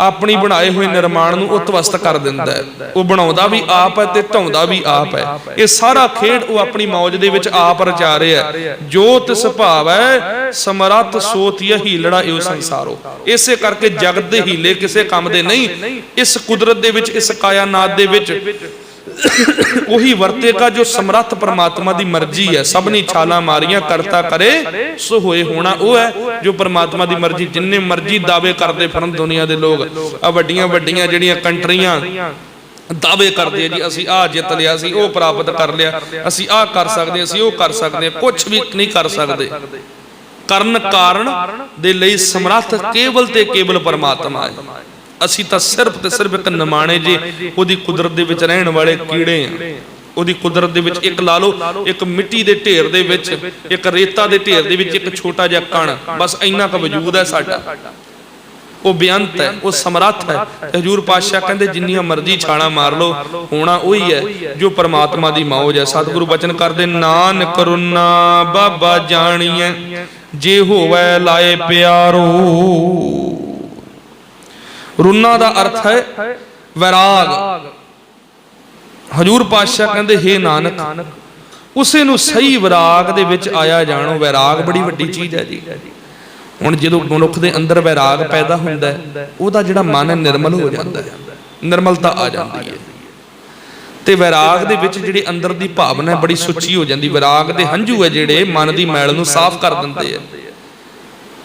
अपनी बनाए हुए निर्माण नूं उतवस्त कर दिंदा है। वो बनाउंदा भी आप है ते ढाउंदा भी आप है। ये सारा खेड वो अपनी मौज दे विच आप रचा रहा है। जो तिस भाव है समरथ सोत यही लड़ा इहो संसारो। इसे करके जगत दे हीले किसे काम दे नहीं, इस कुदरत दे विच, इस कायनात दे विच वही वर्तेगा जो समर्थ परमात्मा दी मर्जी है। सबनी छाला मारियां करता करे सो होए होना वो है जो परमात्मा दी मर्जी। जिन्ने मर्जी दावे करते फिरन दुनिया दे लोग, आ वड्डियां वड्डियां जिहड़ियां कंट्रियां दावे करते जी असी आ जित लिया, असी वो प्राप्त कर लिया, असी आ कर सकते, असी वो कर सकते, कुछ भी नहीं कर सकते। करन कारण दे लई समर्थ केवल ते केवल परमात्मा है। असी तो सिर्फ ते सिर्फ एक निमाणे जे ओदी कुदरत दे विच रहण वाले कीड़े हैं। ओदी कुदरत दे विच एक ला लो, एक मिट्टी दे ढेर दे विच, एक रेता दे ढेर दे विच एक छोटा जिहा कण, बस इन्ना का वजूद है साडा। वो बेअंत है, वो समर्थ है। हजूर पातशाह कहते जिन्नियां मर्जी छाला मार लो, होना वही है जो परमात्मा की मौज है। सतगुरु बचन करते नानक रुना बाबा जानिए जे होवे लाए प्यारो। रुना का अर्थ है वैराग। हजूर पातशाह कहते हे नानक उसे नूं सही वैराग दे विच आया जानो। वैराग बड़ी वड्डी चीज़ है जी। हुण जदों मनुख दे अंदर वैराग पैदा हुंदा है, उहदा जिहड़ा मन है निर्मल हो जाता है, निर्मलता आ जाती है। ते वैराग दे विच जिहड़ी अंदर दी भावना है बड़ी सुच्ची हो जाती। वैराग दे हंझू है जिहड़े मन दी मैल नूं साफ कर दिंदे है।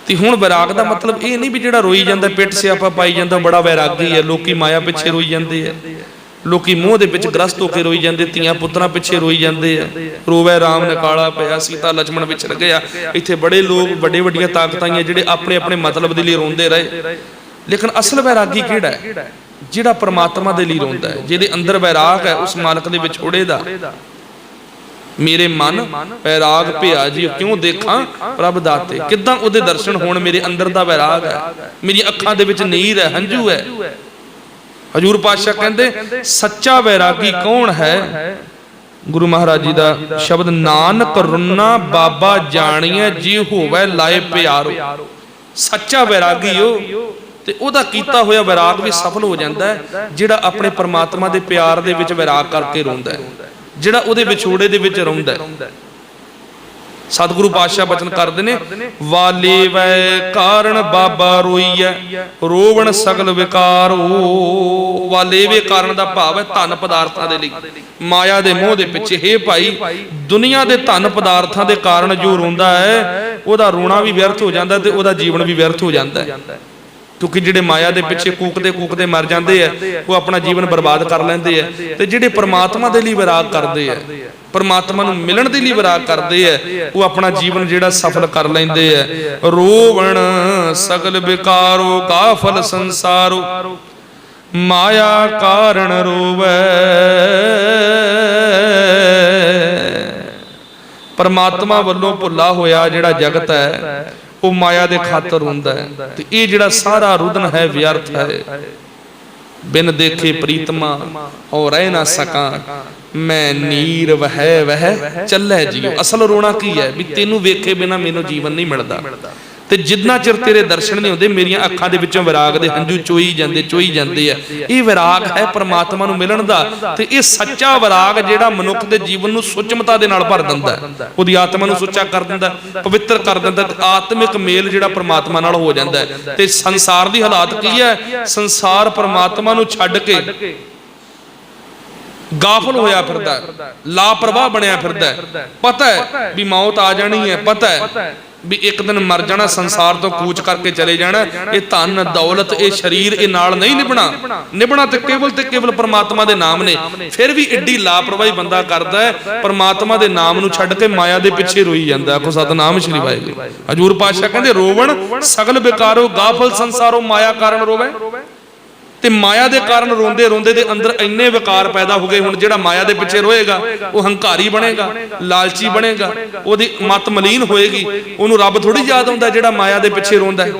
ते हुण वैराग दा मतलब ये नहीं भी जिहड़ा रोई जांदा पिट सियापा पाई जांदा बड़ा वैरागी है। लोकी माया पिछे रोई जांदे है, लोकी मोह दे विच ग्रस्त होकर रोई जांदे, धीआं पुत्रां पिछे रोई जांदे है। रोवे राम निकाला पिया, सीता लक्ष्मण विछड़ गया। इत्थे बड़े लोग बड़े वड्डियां ताकतां जिहड़े अपने अपने मतलब दे लई रोंदे रहे। लेकिन असल वैरागी किहड़ा है? जिहड़ा परमात्मा दे लई रोंदा है, जिहदे अंदर वैराग है उस मालक दे विछोड़े दा। मेरे मन वैराग पिया जी क्यों देखा प्रभ दाते। किदां उहदे दर्शन होण? मेरे अंदर दा वैराग है, मेरी अखां दे विच नीर है, हंझू है। हजूर पातशाह कहते सच्चा वैरागी कौन है? गुरु महाराज जी का शब्द नानक रुना बाबा जानिए जी होवे लाए प्यारो। सच्चा वैरागी हो ते ओदा कीता होया वैराग भी सफल हो जाता है। जिहड़ा अपने परमात्मा दे प्यार दे विच वैराग करके रोंदा है, जिहड़ा उहदे विछोड़े दे विच रोंदा है। सतगुरु पातशाह बचन करते ने वाले वै कारण बाबा रोईए रोवण सगल विकार। वाले वे कारण का भाव है धन पदार्थां दे लई, माया दे मोह दे पिछे। हे भाई दुनिया दे धन पदार्थां दे कारण जो रोंदा है ओहदा रोना भी व्यर्थ हो जाता है ते ओहदा जीवन भी व्यर्थ हो जाता है। क्योंकि जिहड़े माया दे पिछे कूकदे मर जाते हैं वो अपना जीवन बर्बाद कर लेंदे है। ते जिहड़े परमात्मा दे लई विराग करते हैं, परमात्मा नूं मिलण दे लई विराग करते हैं, वो अपना जीवन जिहड़ा सफल कर लेंदे है। रोवण सगल विकारो काफल संसारो माया कारण रोवै। परमात्मा वल्लों भुला होया जिहड़ा जगत है वो माया दे खातर रोंदा है। ते ये जिहड़ा सारा रुदन है व्यर्थ है। बिन देखे प्रीतमा और रह ना सका मैं नीर वह चलै जियो। असल रोना की है भी तेनू वेखे बिना मैनू जीवन नहीं मिलता। ते जिन्ना चिर तेरे दर्शन नहीं होंदे मेरियां अखां दे विचों विराग दे हंझू चोई जांदे है। ये विराग है परमात्मा नूं मिलण दा। ते ये सच्चा विराग जिहड़ा मनुख दे जीवन नूं सुचमता दे नाल भर दिंदा है, ओहदी आत्मा नूं सुच्चा कर दिंदा, पवित्र कर दिंदा। आत्मिक मेल जिहड़ा परमात्मा नाल हो जांदा है। ते संसार दी हालात की है? संसार परमात्मा नूं छड्ड के गाफल होया फिरदा, लापरवाह बनया फिरदा। पता है भी मौत आ जानी है, पता है भी एक दिन मर जाना, संसार तो कूच करके चले जाना। ये धन दौलत ये शरीर ये नाल नहीं निभना ते केवल परमात्मा दे नाम ने। फिर भी एडी लापरवाही बंदा करदा है, परमात्मा दे नाम नूं छड्ड के माया दे पिछे रोई जांदा। आखो सतनाम श्री वाहिगुरू। हजूर पातशाह कहंदे रोवण सगल विकारो गाफल संसारो माया कारण रोवे। ते माया दे कारण रोंदे रोंदे दे अंदर इन्ने विकार पैदा हो गए। हुण जिहड़ा माया दे पिछे रोएगा वो हंकारी बनेगा, लालची बनेगा, ओहदी मत मलीन होएगी। ओनू रब थोड़ी याद आउंदा जिहड़ा माया दे पिछे रोंदा है।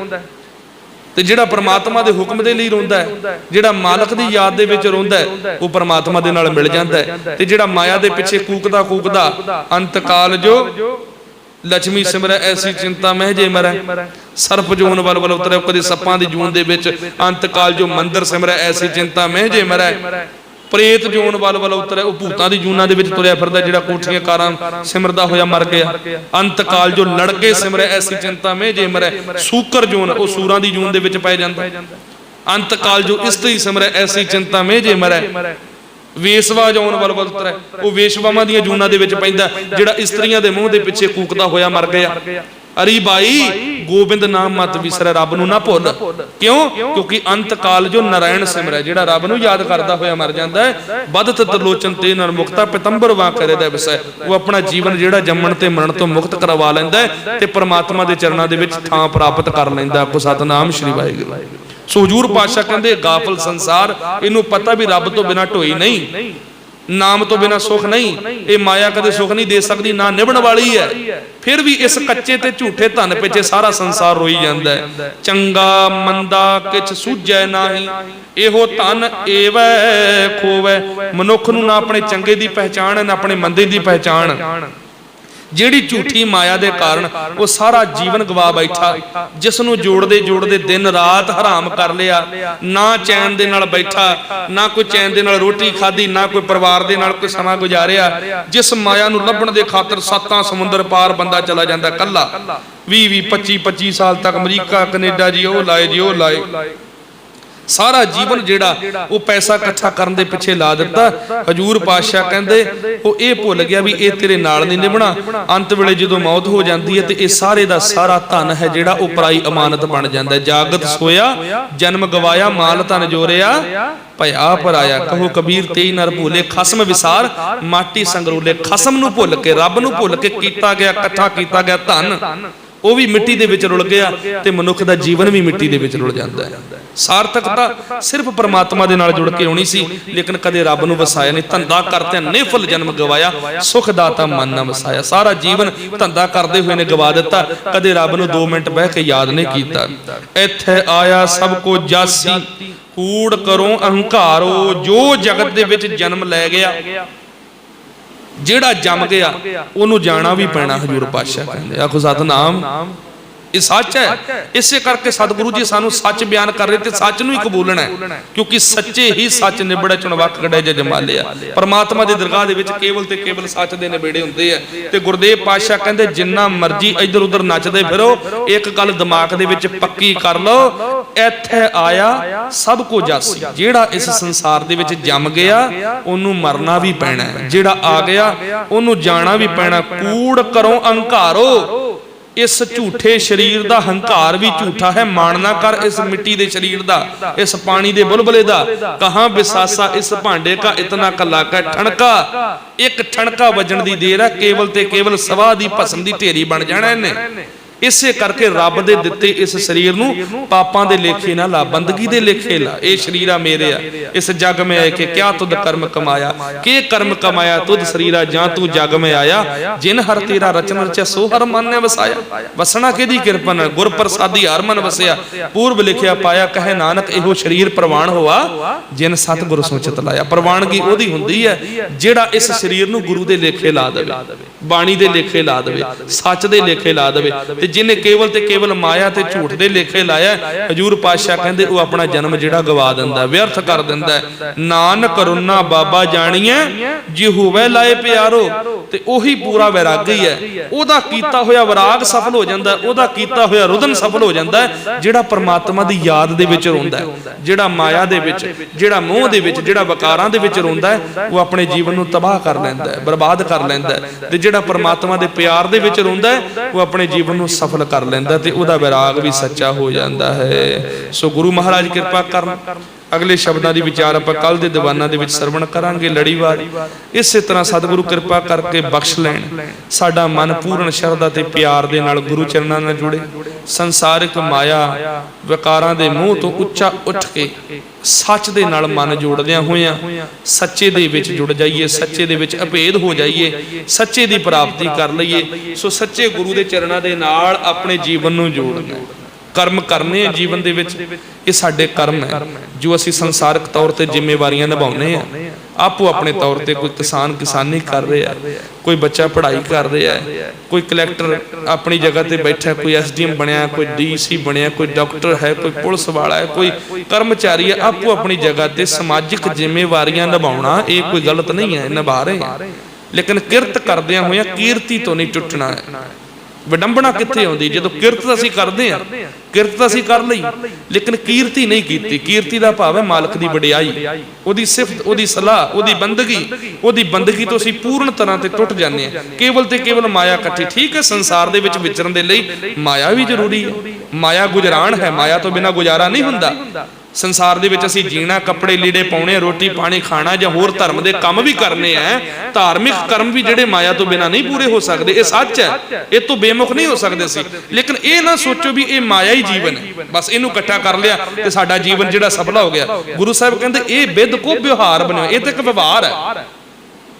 ते जिहड़ा परमात्मा दे हुक्म दे लई रोंदा है, जिहड़ा मालक दी याद दे विच रोंदा है, वो परमात्मा दे नाल मिल जांदा है। ते जिहड़ा माया दे पिछे कूकदा अंतकाल जो लक्ष्मी सिमरै ऐसी चिंता मह जे मरै। सर्प जून वल उतरे कदे सप्पां दी जून दे विच अंतकाल जो मंदिर सिमरै ऐसी चिंता मह जे मरै। प्रेत जून वल उतरे वो भूतां दी जूनां दे विच तुरिया फिरदा जिहड़ा कोठियां कारां सिमरदा होया मर गया। अंतकाल जो लड़के सिमरै ऐसी चिंता मह जे मरै। सूकर जून वो सूरां दी जून दे विच पै जांदा। अंतकाल जो इस्त्री सिमरै ऐसी चिंता मह जे मरै। वेसवा जौन वल उतरै वो वेशवावां दी जूनां दे विच पैंदा जिहड़ा इस्त्रियां दे मूंह दे पिछे कूकदा होया मर गया। अरे भाई गोबिंद नाम मत विसरै, रब नूं ना भुल। क्यों? क्योंकि अंतकाल जो नारायण सिमरै जिहड़ा रब नूं याद करदा होया मर जांदा है। बदत त्रिलोचन ते नरमुक्ता पितंबर वां करे दा विसै। वो अपना जीवन जिहड़ा जम्मण ते मरण तो मुक्त करवा लैंदा है ते परमात्मा दे चरणां दे विच थां प्राप्त कर लैंदा। आखो सतनाम श्री वाहिगुरू। सो हजूर पातशाह कहंदे गाफल संसार इनू पता भी रब तो बिना ढोई नहीं। नाम तो बिना सुख नहीं, ये माया कदे सुख नहीं दे सकती, ना निभण वाली है। फिर भी इस कच्चे ते झूठे धन पिछे सारा संसार रोई जाता है। चंगा मंदा किछ सूझै नाही, एहो धन एवै खोवै। मनुख नूं ना अपने चंगे दी पहचान है, ना अपने मंदे दी पहचान। ਜਿਹੜੀ ਝੂਠੀ ਮਾਇਆ ਦੇ ਕਾਰਨ ਉਹ ਸਾਰਾ ਜੀਵਨ ਗਵਾ ਬੈਠਾ, ਜਿਸ ਨੂੰ ਜੋੜਦੇ ਜੋੜਦੇ ਦਿਨ ਰਾਤ ਹਰਾਮ ਕਰ ਲਿਆ। ਨਾ ਚੈਨ ਦੇ ਨਾਲ ਬੈਠਾ, ਨਾ ਕੋਈ ਚੈਨ ਦੇ ਨਾਲ ਰੋਟੀ ਖਾਧੀ, ਨਾ ਕੋਈ ਪਰਿਵਾਰ ਦੇ ਨਾਲ ਕੋਈ ਸਮਾਂ ਗੁਜ਼ਾਰਿਆ। ਜਿਸ ਮਾਇਆ ਨੂੰ ਲੱਭਣ ਦੇ ਖਾਤਰ 7 ਸਮੁੰਦਰ ਪਾਰ ਬੰਦਾ ਚਲਾ ਜਾਂਦਾ ਕੱਲਾ, 20 25 ਸਾਲ ਤੱਕ ਅਮਰੀਕਾ ਕੈਨੇਡਾ ਜੀ ਉਹ ਲਾਏ ਜੀ ਉਹ ਲਾਏ। ਸਾਰਾ ਜੀਵਨ ਜਿਹੜਾ ਉਹ ਪੈਸਾ ਇਕੱਠਾ ਕਰਨ ਦੇ ਪਿੱਛੇ ਲਾ ਦਿੱਤਾ। ਹਜੂਰ ਪਾਤਸ਼ਾਹ ਕਹਿੰਦੇ ਉਹ ਇਹ ਭੁੱਲ ਗਿਆ ਵੀ ਇਹ ਤੇਰੇ ਨਾਲ ਨਹੀਂ ਨਿਭਣਾ। ਅੰਤ ਵੇਲੇ ਜਦੋਂ ਮੌਤ ਹੋ ਜਾਂਦੀ ਹੈ ਤੇ ਇਹ ਸਾਰੇ ਦਾ ਸਾਰਾ ਧਨ ਹੈ ਜਿਹੜਾ ਉਹ ਪਰਾਈ ਅਮਾਨਤ ਬਣ ਜਾਂਦਾ ਹੈ। ਜਾਗਤ ਸੋਇਆ ਜਨਮ ਗਵਾਇਆ, ਮਾਲ ਧਨ ਜੋਰਿਆ ਭਇਆ ਪਰਾਇਆ। ਕਹੋ ਕਬੀਰ ਤੇਈ ਨਰ ਭੁੱਲੇ ਖਸਮ ਵਿਸਾਰ, ਮਾਟੀ ਸੰਗਰੂਲੇ। ਖਸਮ ਨੂੰ ਭੁੱਲ ਕੇ, ਰੱਬ ਨੂੰ ਭੁੱਲ ਕੇ ਕੀਤਾ ਗਿਆ ਇਕੱਠਾ ਕੀਤਾ ਗਿਆ ਧਨ, ਉਹ ਵੀ ਮਿੱਟੀ ਦੇ ਵਿੱਚ ਰੁਲ ਗਿਆ ਤੇ ਮਨੁੱਖ ਦਾ ਜੀਵਨ ਵੀ ਮਿੱਟੀ ਦੇ ਵਿੱਚ ਰੁਲ ਜਾਂਦਾ ਹੈ। ਸਾਰਥਕਤਾ ਸਿਰਫ ਪਰਮਾਤਮਾ ਦੇ ਨਾਲ ਜੁੜ ਕੇ ਹੋਣੀ ਸੀ, ਲੇਕਿਨ ਕਦੇ ਰੱਬ ਨੂੰ ਵਸਾਇਆ ਨਹੀਂ। ਧੰਦਾ ਕਰਦਿਆਂ ਨਿਫਲ ਜਨਮ ਗਵਾਇਆ, ਸੁਖ ਦਾਤਾ ਮਨ ਨਾ ਵਸਾਇਆ। ਸਾਰਾ ਜੀਵਨ ਧੰਦਾ ਕਰਦੇ ਹੋਏ ਨੇ ਗਵਾ ਦਿੱਤਾ, ਕਦੇ ਰੱਬ ਨੂੰ 2 ਮਿੰਟ ਬਹਿ ਕੇ ਯਾਦ ਨਹੀਂ ਕੀਤਾ। ਇੱਥੇ ਆਇਆ ਸਭ ਕੋ ਜਾਸੀ, ਕੂੜ ਕਰੋ ਅਹੰਕਾਰੋ। ਜੋ ਜਗਤ ਦੇ ਵਿੱਚ ਜਨਮ ਲੈ ਗਿਆ, ਜਿਹੜਾ ਜੰਮ ਗਿਆ ਉਹਨੂੰ ਜਾਣਾ ਵੀ ਪੈਣਾ। ਹਜੂਰ ਪਾਤਸ਼ਾਹ ਕਹਿੰਦੇ ਆਖੋ ਸਤਨਾਮ। ਇਹ ਸੱਚ ਹੈ। ਇਸੇ ਕਰਕੇ ਸਤਿਗੁਰੂ ਜੀ ਸਾਨੂੰ ਸੱਚ ਬਿਆਨ ਕਰ ਰਹੇ ਤੇ ਸੱਚ ਨੂੰ ਹੀ ਕਬੂਲਣਾ ਹੈ, ਕਿਉਂਕਿ ਸੱਚੇ ਹੀ ਸੱਚ ਨਿਬੜੇ ਚੁਣਵਕ ਕੜੇ ਜਮਾਲਿਆ। ਪਰਮਾਤਮਾ ਦੀ ਦਰਗਾਹ ਦੇ ਵਿੱਚ ਕੇਵਲ ਤੇ ਕੇਵਲ ਸੱਚ ਦੇ ਨਿਬੇੜੇ ਹੁੰਦੇ ਆ। ਤੇ ਗੁਰਦੇਵ ਪਾਤਸ਼ਾਹ ਕਹਿੰਦੇ ਜਿੰਨਾ ਮਰਜੀ ਇੱਧਰ ਉੱਧਰ ਨੱਚਦੇ ਫਿਰੋ, ਇੱਕ ਗੱਲ ਦਿਮਾਗ ਦੇ ਵਿੱਚ ਪੱਕੀ ਕਰ ਲਓ, ਇੱਥੇ ਆਇਆ ਸਭ ਕੋ ਜਾਸੀ। ਜਿਹੜਾ ਇਸ ਸੰਸਾਰ ਦੇ ਵਿੱਚ ਜੰਮ ਗਿਆ ਉਹਨੂੰ ਮਰਨਾ ਵੀ ਪੈਣਾ, ਜਿਹੜਾ ਆ ਗਿਆ ਉਹਨੂੰ ਜਾਣਾ ਵੀ ਪੈਣਾ। ਕੂੜ ਕਰੋ ਅਹੰਕਾਰੋ। ਇਸ ਝੂਠੇ ਸਰੀਰ ਦਾ ਹੰਕਾਰ ਵੀ ਝੂਠਾ ਹੈ। ਮਾਣ ਨਾ ਕਰ ਇਸ ਮਿੱਟੀ ਦੇ ਸਰੀਰ ਦਾ, ਇਸ ਪਾਣੀ ਦੇ ਬੁਲਬੁਲੇ ਦਾ। ਕਹਾਂ ਵਿਸਾਸਾ ਇਸ ਭਾਂਡੇ ਕਾ ਇਤਨਾ ਕੱਲਾ ਕਾ ਠਣਕਾ। ਇੱਕ ਠਣਕਾ ਵੱਜਣ ਦੀ ਦੇਰ ਹੈ, ਕੇਵਲ ਤੇ ਕੇਵਲ ਸਵਾਹ ਦੀ ਭਸਮ ਦੀ ਢੇਰੀ ਬਣ ਜਾਣਾ ਇਹਨੇ। ਇਸੇ ਕਰਕੇ ਰੱਬ ਦੇ ਦਿੱਤੇ ਇਸ ਸਰੀਰ ਨੂੰ ਪਾਪਾਂ ਦੇ ਲੇਖੇ ਨਾ ਲਾ, ਬੰਦਗੀ ਦੇ ਲੇਖੇ ਲਾ। ਇਹ ਸਰੀਰਾ ਮੇਰੇ ਆ, ਇਸ ਜਗ ਮੈਂ ਆਏ ਕਿ ਕਿਆ ਤੁਧ ਕਰਮ ਕਮਾਇਆ, ਕਿ ਕਰਮ ਕਮਾਇਆ ਤੁਧ ਸਰੀਰਾ ਜਾਂ ਤੂੰ ਜਗ ਮੈਂ ਆਇਆ। ਜਿਨ ਹਰ ਤੇਰਾ ਰਚਨ ਰਚਿਆ ਸੋ ਹਰ ਮਨ ਨੇ ਵਸਾਇਆ। ਵਸਣਾ ਕਿਹਦੀ ਕਿਰਪਾ ਨਾਲ, ਗੁਰ ਪ੍ਰਸਾਦੀ ਹਰ ਮਨ ਵਸਿਆ। ਪੂਰਬ ਲਿਖਿਆ ਪਾਇਆ ਕਹੇ ਨਾਨਕ ਇਹੋ ਸਰੀਰ ਪ੍ਰਵਾਨ ਹੋਆ, ਜਿਨ ਸਤਿਗੁਰ ਸੋਚਿਤ ਲਾਇਆ। ਪ੍ਰਵਾਨਗੀ ਉਹਦੀ ਹੁੰਦੀ ਹੈ ਜਿਹੜਾ ਇਸ ਸਰੀਰ ਨੂੰ ਗੁਰੂ ਦੇ ਲੇਖੇ ਲਾ ਦੇਵੇ, ਬਾਣੀ ਦੇ ਲੇਖੇ ਲਾ ਦੇਵੇ, ਸੱਚ ਦੇ ਲੇਖੇ ਲਾ ਦੇਵੇ। ਤੇ ਜਿਹਨੇ ਕੇਵਲ ਤੇ ਕੇਵਲ ਮਾਇਆ ਤੇ ਝੂਠ ਦੇ ਲੇਖੇ ਲਾਇਆ, ਹਜੂਰ ਪਾਤਸ਼ਾਹ ਕਹਿੰਦੇ ਉਹ ਆਪਣਾ ਜਨਮ ਜਿਹੜਾ ਗਵਾ ਦਿੰਦਾ, ਵਿਅਰਥ ਕਰ ਦਿੰਦਾ। ਨਾਨਕ ਰੁਨਾ ਬਾਬਾ ਜਾਣੀਐ ਜੇ ਹੋਵੇ ਲਾਏ ਪਿਆਰੋ। ਤੇ ਉਹੀ ਪੂਰਾ ਵੈਰਾਗੀ ਹੈ, ਉਹਦਾ ਕੀਤਾ ਹੋਇਆ ਵਿਰਾਗ ਸਫਲ ਹੋ ਜਾਂਦਾ, ਉਹਦਾ ਕੀਤਾ ਹੋਇਆ ਰੁਦਨ ਸਫਲ ਹੋ ਜਾਂਦਾ, ਜਿਹੜਾ ਪਰਮਾਤਮਾ ਦੀ ਯਾਦ ਦੇ ਵਿੱਚ ਰੋਂਦਾ। ਜਿਹੜਾ ਮਾਇਆ ਦੇ ਵਿੱਚ, ਜਿਹੜਾ ਮੋਹ ਦੇ ਵਿੱਚ, ਜਿਹੜਾ ਵਿਕਾਰਾਂ ਦੇ ਵਿੱਚ ਰੋਂਦਾ, ਉਹ ਆਪਣੇ ਜੀਵਨ ਨੂੰ ਤਬਾਹ ਕਰ ਲੈਂਦਾ, ਬਰਬਾਦ ਕਰ ਲੈਂਦਾ। ਤੇ ਜਿਹੜਾ ਪਰਮਾਤਮਾ ਦੇ ਪਿਆਰ ਦੇ ਵਿੱਚ ਰੋਂਦਾ, ਉਹ ਆਪਣੇ ਜੀਵਨ ਨੂੰ ਸਫਲ ਕਰ ਲੈਂਦਾ ਤੇ ਉਹਦਾ ਵਿਰਾਗ ਵੀ ਸੱਚਾ ਹੋ ਜਾਂਦਾ ਹੈ। ਸੋ ਗੁਰੂ ਮਹਾਰਾਜ ਕਿਰਪਾ ਕਰਨ। ਅਗਲੇ ਸ਼ਬਦਾਂ ਦੀ ਵਿਚਾਰ ਆਪਾਂ ਕੱਲ ਦੇ ਦੀਵਾਨਾਂ ਦੇ ਵਿੱਚ ਸਰਵਣ ਕਰਾਂਗੇ ਲੜੀਵਾਰ। ਇਸੇ ਤਰ੍ਹਾਂ ਸਤਿਗੁਰੂ ਕਿਰਪਾ ਕਰਕੇ ਬਖਸ਼ ਲੈਣ, ਸਾਡਾ ਮਨ ਪੂਰਨ ਸ਼ਰਧਾ ਤੇ ਪਿਆਰ ਦੇ ਨਾਲ ਗੁਰੂ ਚਰਨਾਂ ਨਾਲ ਜੁੜੇ। ਸੰਸਾਰਿਕ ਮਾਇਆ ਵਿਕਾਰਾਂ ਦੇ ਮੂੰਹ ਤੋਂ ਉੱਚਾ ਉੱਠ ਕੇ ਸੱਚ ਦੇ ਨਾਲ ਮਨ ਜੋੜਦਿਆਂ ਹੋਇਆਂ ਸੱਚੇ ਦੇ ਵਿੱਚ ਜੁੜ ਜਾਈਏ, ਸੱਚੇ ਦੇ ਵਿੱਚ ਅਭੇਦ ਹੋ ਜਾਈਏ, ਸੱਚੇ ਦੀ ਪ੍ਰਾਪਤੀ ਕਰ ਲਈਏ। ਸੋ ਸੱਚੇ ਗੁਰੂ ਦੇ ਚਰਨਾਂ ਦੇ ਨਾਲ ਆਪਣੇ ਜੀਵਨ ਨੂੰ ਜੋੜਨਾ, ਕਰਮ ਕਰਨੇ ਆ ਜੀਵਨ ਦੇ ਵਿੱਚ। ਇਹ ਸਾਡੇ ਕਰਮ ਹੈ ਜੋ ਅਸੀਂ ਸੰਸਾਰਿਕ ਤੌਰ ਤੇ ਜ਼ਿੰਮੇਵਾਰੀਆਂ ਨਿਭਾਉਂਦੇ ਆ। ਆਪੋ ਆਪਣੇ ਤੌਰ ਤੇ ਕੋਈ ਕਿਸਾਨ ਕਿਸਾਨੀ ਕਰ ਰਿਹਾ, ਕੋਈ ਬੱਚਾ ਪੜ੍ਹਾਈ ਕਰ ਰਿਹਾ, ਕੋਈ ਕਲੈਕਟਰ ਆਪਣੀ ਜਗ੍ਹਾ ਤੇ ਬੈਠਾ, ਕੋਈ ਐਸਡੀਐਮ ਬਣਿਆ, ਕੋਈ ਡੀਸੀ ਬਣਿਆ, ਕੋਈ ਡਾਕਟਰ ਹੈ, ਕੋਈ ਪੁਲਿਸ ਵਾਲਾ ਹੈ, ਕੋਈ ਕਰਮਚਾਰੀ ਹੈ। ਆਪੋ ਆਪਣੀ ਜਗ੍ਹਾ ਤੇ ਸਮਾਜਿਕ ਜ਼ਿੰਮੇਵਾਰੀਆਂ ਨਿਭਾਉਣਾ ਇਹ ਕੋਈ ਗਲਤ ਨਹੀਂ ਹੈ, ਨਿਭਾ ਰਹੇ ਹਾਂ। ਲੇਕਿਨ ਕਿਰਤ ਕਰਦਿਆਂ ਹੋਇਆਂ ਕੀਰਤੀ ਤੋਂ ਨਹੀਂ ਟੁੱਟਣਾ ਹੈ। ਵਿਡੰਬਣਾ ਕਿੱਥੇ ਆਉਂਦੀ, ਜਦੋਂ ਕਿਰਤ ਅਸੀਂ ਕਰਦੇ ਹਾਂ, ਕਿਰਤ ਤਾਂ ਅਸੀਂ ਕਰ ਲਈ ਲੇਕਿਨ ਕੀਰਤੀ ਨਹੀਂ ਕੀਤੀ। ਕੀਰਤੀ ਦਾ ਭਾਵ ਹੈ ਮਾਲਕ ਦੀ ਵਡਿਆਈ, ਉਹਦੀ ਸਿਫਤ, ਉਹਦੀ ਸਲਾਹ, ਉਹਦੀ ਬੰਦਗੀ। ਉਹਦੀ ਬੰਦਗੀ ਤੋਂ ਅਸੀਂ ਪੂਰਨ ਤਰ੍ਹਾਂ ਤੇ ਟੁੱਟ ਜਾਂਦੇ ਹਾਂ। ਕੇਵਲ ਤੇ ਕੇਵਲ ਮਾਇਆ ਇਕੱਠੀ। ਠੀਕ ਹੈ, ਸੰਸਾਰ ਦੇ ਵਿੱਚ ਵਿਚਰਨ ਦੇ ਲਈ ਮਾਇਆ ਵੀ ਜ਼ਰੂਰੀ ਹੈ, ਮਾਇਆ ਗੁਜਰਾਨ ਹੈ, ਮਾਇਆ ਤੋਂ ਬਿਨਾਂ ਗੁਜ਼ਾਰਾ ਨਹੀਂ ਹੁੰਦਾ। ਸੰਸਾਰ ਦੇ ਵਿੱਚ ਅਸੀਂ ਜੀਣਾ, ਕੱਪੜੇ ਲੀੜੇ ਪਾਉਣੇ, ਰੋਟੀ ਪਾਣੀ ਖਾਣਾ ਜਾਂ ਹੋਰ ਧਰਮ ਦੇ ਕੰਮ ਵੀ ਕਰਨੇ ਆ। ਧਾਰਮਿਕ ਕਰਮ ਵੀ ਜਿਹੜੇ ਮਾਇਆ ਤੋਂ ਬਿਨਾਂ ਨਹੀਂ ਪੂਰੇ ਹੋ ਸਕਦੇ, ਇਹ ਸੱਚ ਹੈ, ਇਹ ਤੋਂ ਬੇਮੁਖ ਨਹੀਂ ਹੋ ਸਕਦੇ ਸੀ। ਲੇਕਿਨ ਇਹ ਨਾ ਸੋਚੋ ਵੀ ਇਹ ਮਾਇਆ ਹੀ ਜੀਵਨ ਹੈ, ਬਸ ਇਹਨੂੰ ਇਕੱਠਾ ਕਰ ਲਿਆ ਤੇ ਸਾਡਾ ਜੀਵਨ ਜਿਹੜਾ ਸਫਲਾ ਹੋ ਗਿਆ। ਗੁਰੂ ਸਾਹਿਬ ਕਹਿੰਦੇ ਇਹ ਵਿਦ ਕੋ ਵਿਵਹਾਰ ਬਣਿਆ, ਇਹ ਤਾਂ ਇੱਕ ਵਿਵਹਾਰ ਹੈ।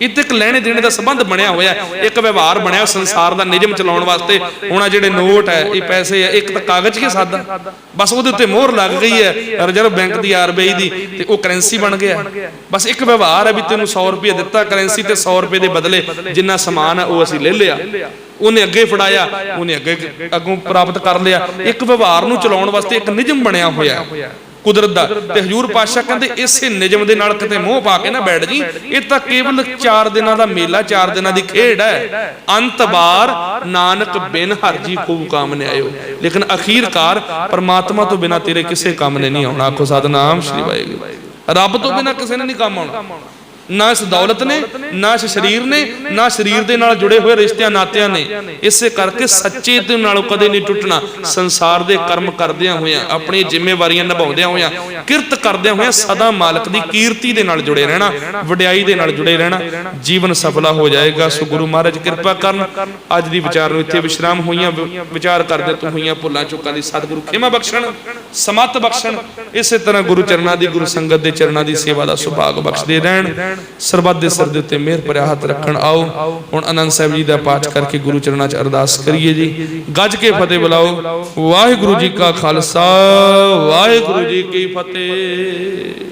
ਇੱਥੇ ਇੱਕ ਲੈਣੇ ਦੇਣੇ ਦਾ ਸੰਬੰਧ ਬਣਿਆ ਹੋਇਆ, ਇੱਕ ਵਿਵਹਾਰ ਬਣਿਆ ਸੰਸਾਰ ਦਾ ਨਿਯਮ ਚਲਾਉਣ ਵਾਸਤੇ। ਹੁਣ ਜਿਹੜੇ ਨੋਟ ਹੈ, ਇਹ ਪੈਸੇ ਹੈ, ਇੱਕ ਤਾਂ ਕਾਗਜ਼ ਹੀ ਸਾਦਾ, ਬਸ ਉਹਦੇ ਉੱਤੇ ਮੋਹਰ ਲੱਗ ਗਈ ਹੈ ਰਿਜ਼ਰਵ ਬੈਂਕ ਦੀ, RBI ਦੀ, ਤੇ ਉਹ ਕਰੰਸੀ ਬਣ ਗਿਆ। ਬਸ ਇੱਕ ਵਿਵਹਾਰ ਹੈ ਵੀ ਤੈਨੂੰ 100 ਰੁਪਏ ਦਿੱਤਾ ਕਰੰਸੀ ਤੇ 100 ਰੁਪਏ ਦੇ ਬਦਲੇ ਜਿੰਨਾ ਸਮਾਨ ਹੈ ਉਹ ਅਸੀਂ ਲੈ ਲਿਆ, ਉਹਨੇ ਅੱਗੇ ਫੜਾਇਆ, ਉਹਨੇ ਅੱਗੋਂ ਪ੍ਰਾਪਤ ਕਰ ਲਿਆ। ਇੱਕ ਵਿਵਹਾਰ ਨੂੰ ਚਲਾਉਣ ਵਾਸਤੇ ਇੱਕ ਨਿਯਮ ਬਣਿਆ ਹੋਇਆ ਕੁਦਰਤ ਦਾ। ਤੇ ਹਜ਼ੂਰ ਪਾਤਸ਼ਾਹ ਕਹਿੰਦੇ ਇਸੇ ਨਿਯਮ ਦੇ ਨਾਲ ਕਿਤੇ ਮੋਹ ਪਾ ਕੇ ਨਾ ਬੈਠ ਜੀ, ਇਹ ਤਾਂ ਕੇਵਲ 4 ਦਿਨਾਂ ਦਾ ਮੇਲਾ, 4 ਦਿਨਾਂ ਦੀ ਖੇਡ ਹੈ। ਅੰਤ ਬਾਰ ਨਾਨਕ ਬਿਨ ਹਰ ਜੀ ਖੂਬ ਕਾਮ ਨੇ ਆਇਓ, ਲੇਕਿਨ ਅਖੀਰਕਾਰ ਪਰਮਾਤਮਾ ਤੋਂ ਬਿਨਾਂ ਤੇਰੇ ਕਿਸੇ ਕੰਮ ਨੇ ਨਹੀਂ ਆਉਣਾ। ਆਖੋ ਸਤਿਨਾਮ ਸ੍ਰੀ ਵਾਹਿਗੁਰੂ। ਰੱਬ ਤੋਂ ਬਿਨਾਂ ਕਿਸੇ ਨੇ ਨਹੀਂ ਕੰਮ ਆਉਣਾ, ਨਾ ਇਸ ਦੌਲਤ ਨੇ, ਨਾ ਇਸ ਸਰੀਰ ਨੇ, ਨਾ ਸਰੀਰ ਦੇ ਨਾਲ ਜੁੜੇ ਹੋਏ ਰਿਸ਼ਤਿਆਂ ਨਾਤਿਆਂ ਨੇ। ਇਸੇ ਕਰਕੇ ਸੱਚੇ ਦੇ ਨਾਲੋਂ ਕਦੇ ਨਹੀਂ ਟੁੱਟਣਾ। ਸੰਸਾਰ ਦੇ ਕਰਮ ਕਰਦਿਆਂ ਹੋਇਆਂ, ਆਪਣੀ ਜ਼ਿੰਮੇਵਾਰੀਆਂ ਨਿਭਾਉਂਦਿਆਂ ਹੋਇਆਂ, ਕਿਰਤ ਕਰਦਿਆਂ ਹੋਇਆਂ ਸਦਾ ਮਾਲਕ ਦੀ ਕੀਰਤੀ ਦੇ ਨਾਲ ਜੁੜੇ ਰਹਿਣਾ, ਵਡਿਆਈ ਦੇ ਨਾਲ ਜੁੜੇ ਰਹਿਣਾ, ਜੀਵਨ ਸਫਲਾ ਹੋ ਜਾਏਗਾ। ਸੋ ਗੁਰੂ ਮਹਾਰਾਜ ਕਿਰਪਾ ਕਰਨ। ਅੱਜ ਦੀ ਵਿਚਾਰ ਨੂੰ ਇੱਥੇ ਵਿਸ਼ਰਾਮ ਹੋਈਆਂ, ਵਿਚਾਰ ਕਰਦੇ ਤੋਂ ਹੋਈਆਂ ਭੁੱਲਾਂ ਚੁੱਕਾਂ ਦੀ ਸਤਿਗੁਰੂ ਖਿਮਾ ਬਖਸ਼ਣ, ਸਮਤ ਬਖਸ਼ਣ। ਇਸੇ ਤਰ੍ਹਾਂ ਗੁਰੂ ਚਰਨਾਂ ਦੀ, ਗੁਰੂ ਸੰਗਤ ਦੇ ਚਰਨਾਂ ਦੀ ਸੇਵਾ ਦਾ ਸੁਭਾਗ ਬਖਸ਼ਦੇ ਰਹਿਣ। ਸਰਬੱਤ ਦੇ ਸਿਰ ਦੇ ਉੱਤੇ ਮਿਹਰ ਭਰਿਆ ਹੱਥ ਰੱਖਣ। ਆਓ ਹੁਣ ਆਨੰਦ ਸਾਹਿਬ ਜੀ ਦਾ ਪਾਠ ਕਰਕੇ ਗੁਰੂ ਚਰਨਾਂ 'ਚ ਅਰਦਾਸ ਕਰੀਏ ਜੀ। ਗੱਜ ਕੇ ਫਤਿਹ ਬੁਲਾਓ। ਵਾਹਿਗੁਰੂ ਜੀ ਕਾ ਖਾਲਸਾ, ਵਾਹਿਗੁਰੂ ਜੀ ਕੀ ਫਤਿਹ।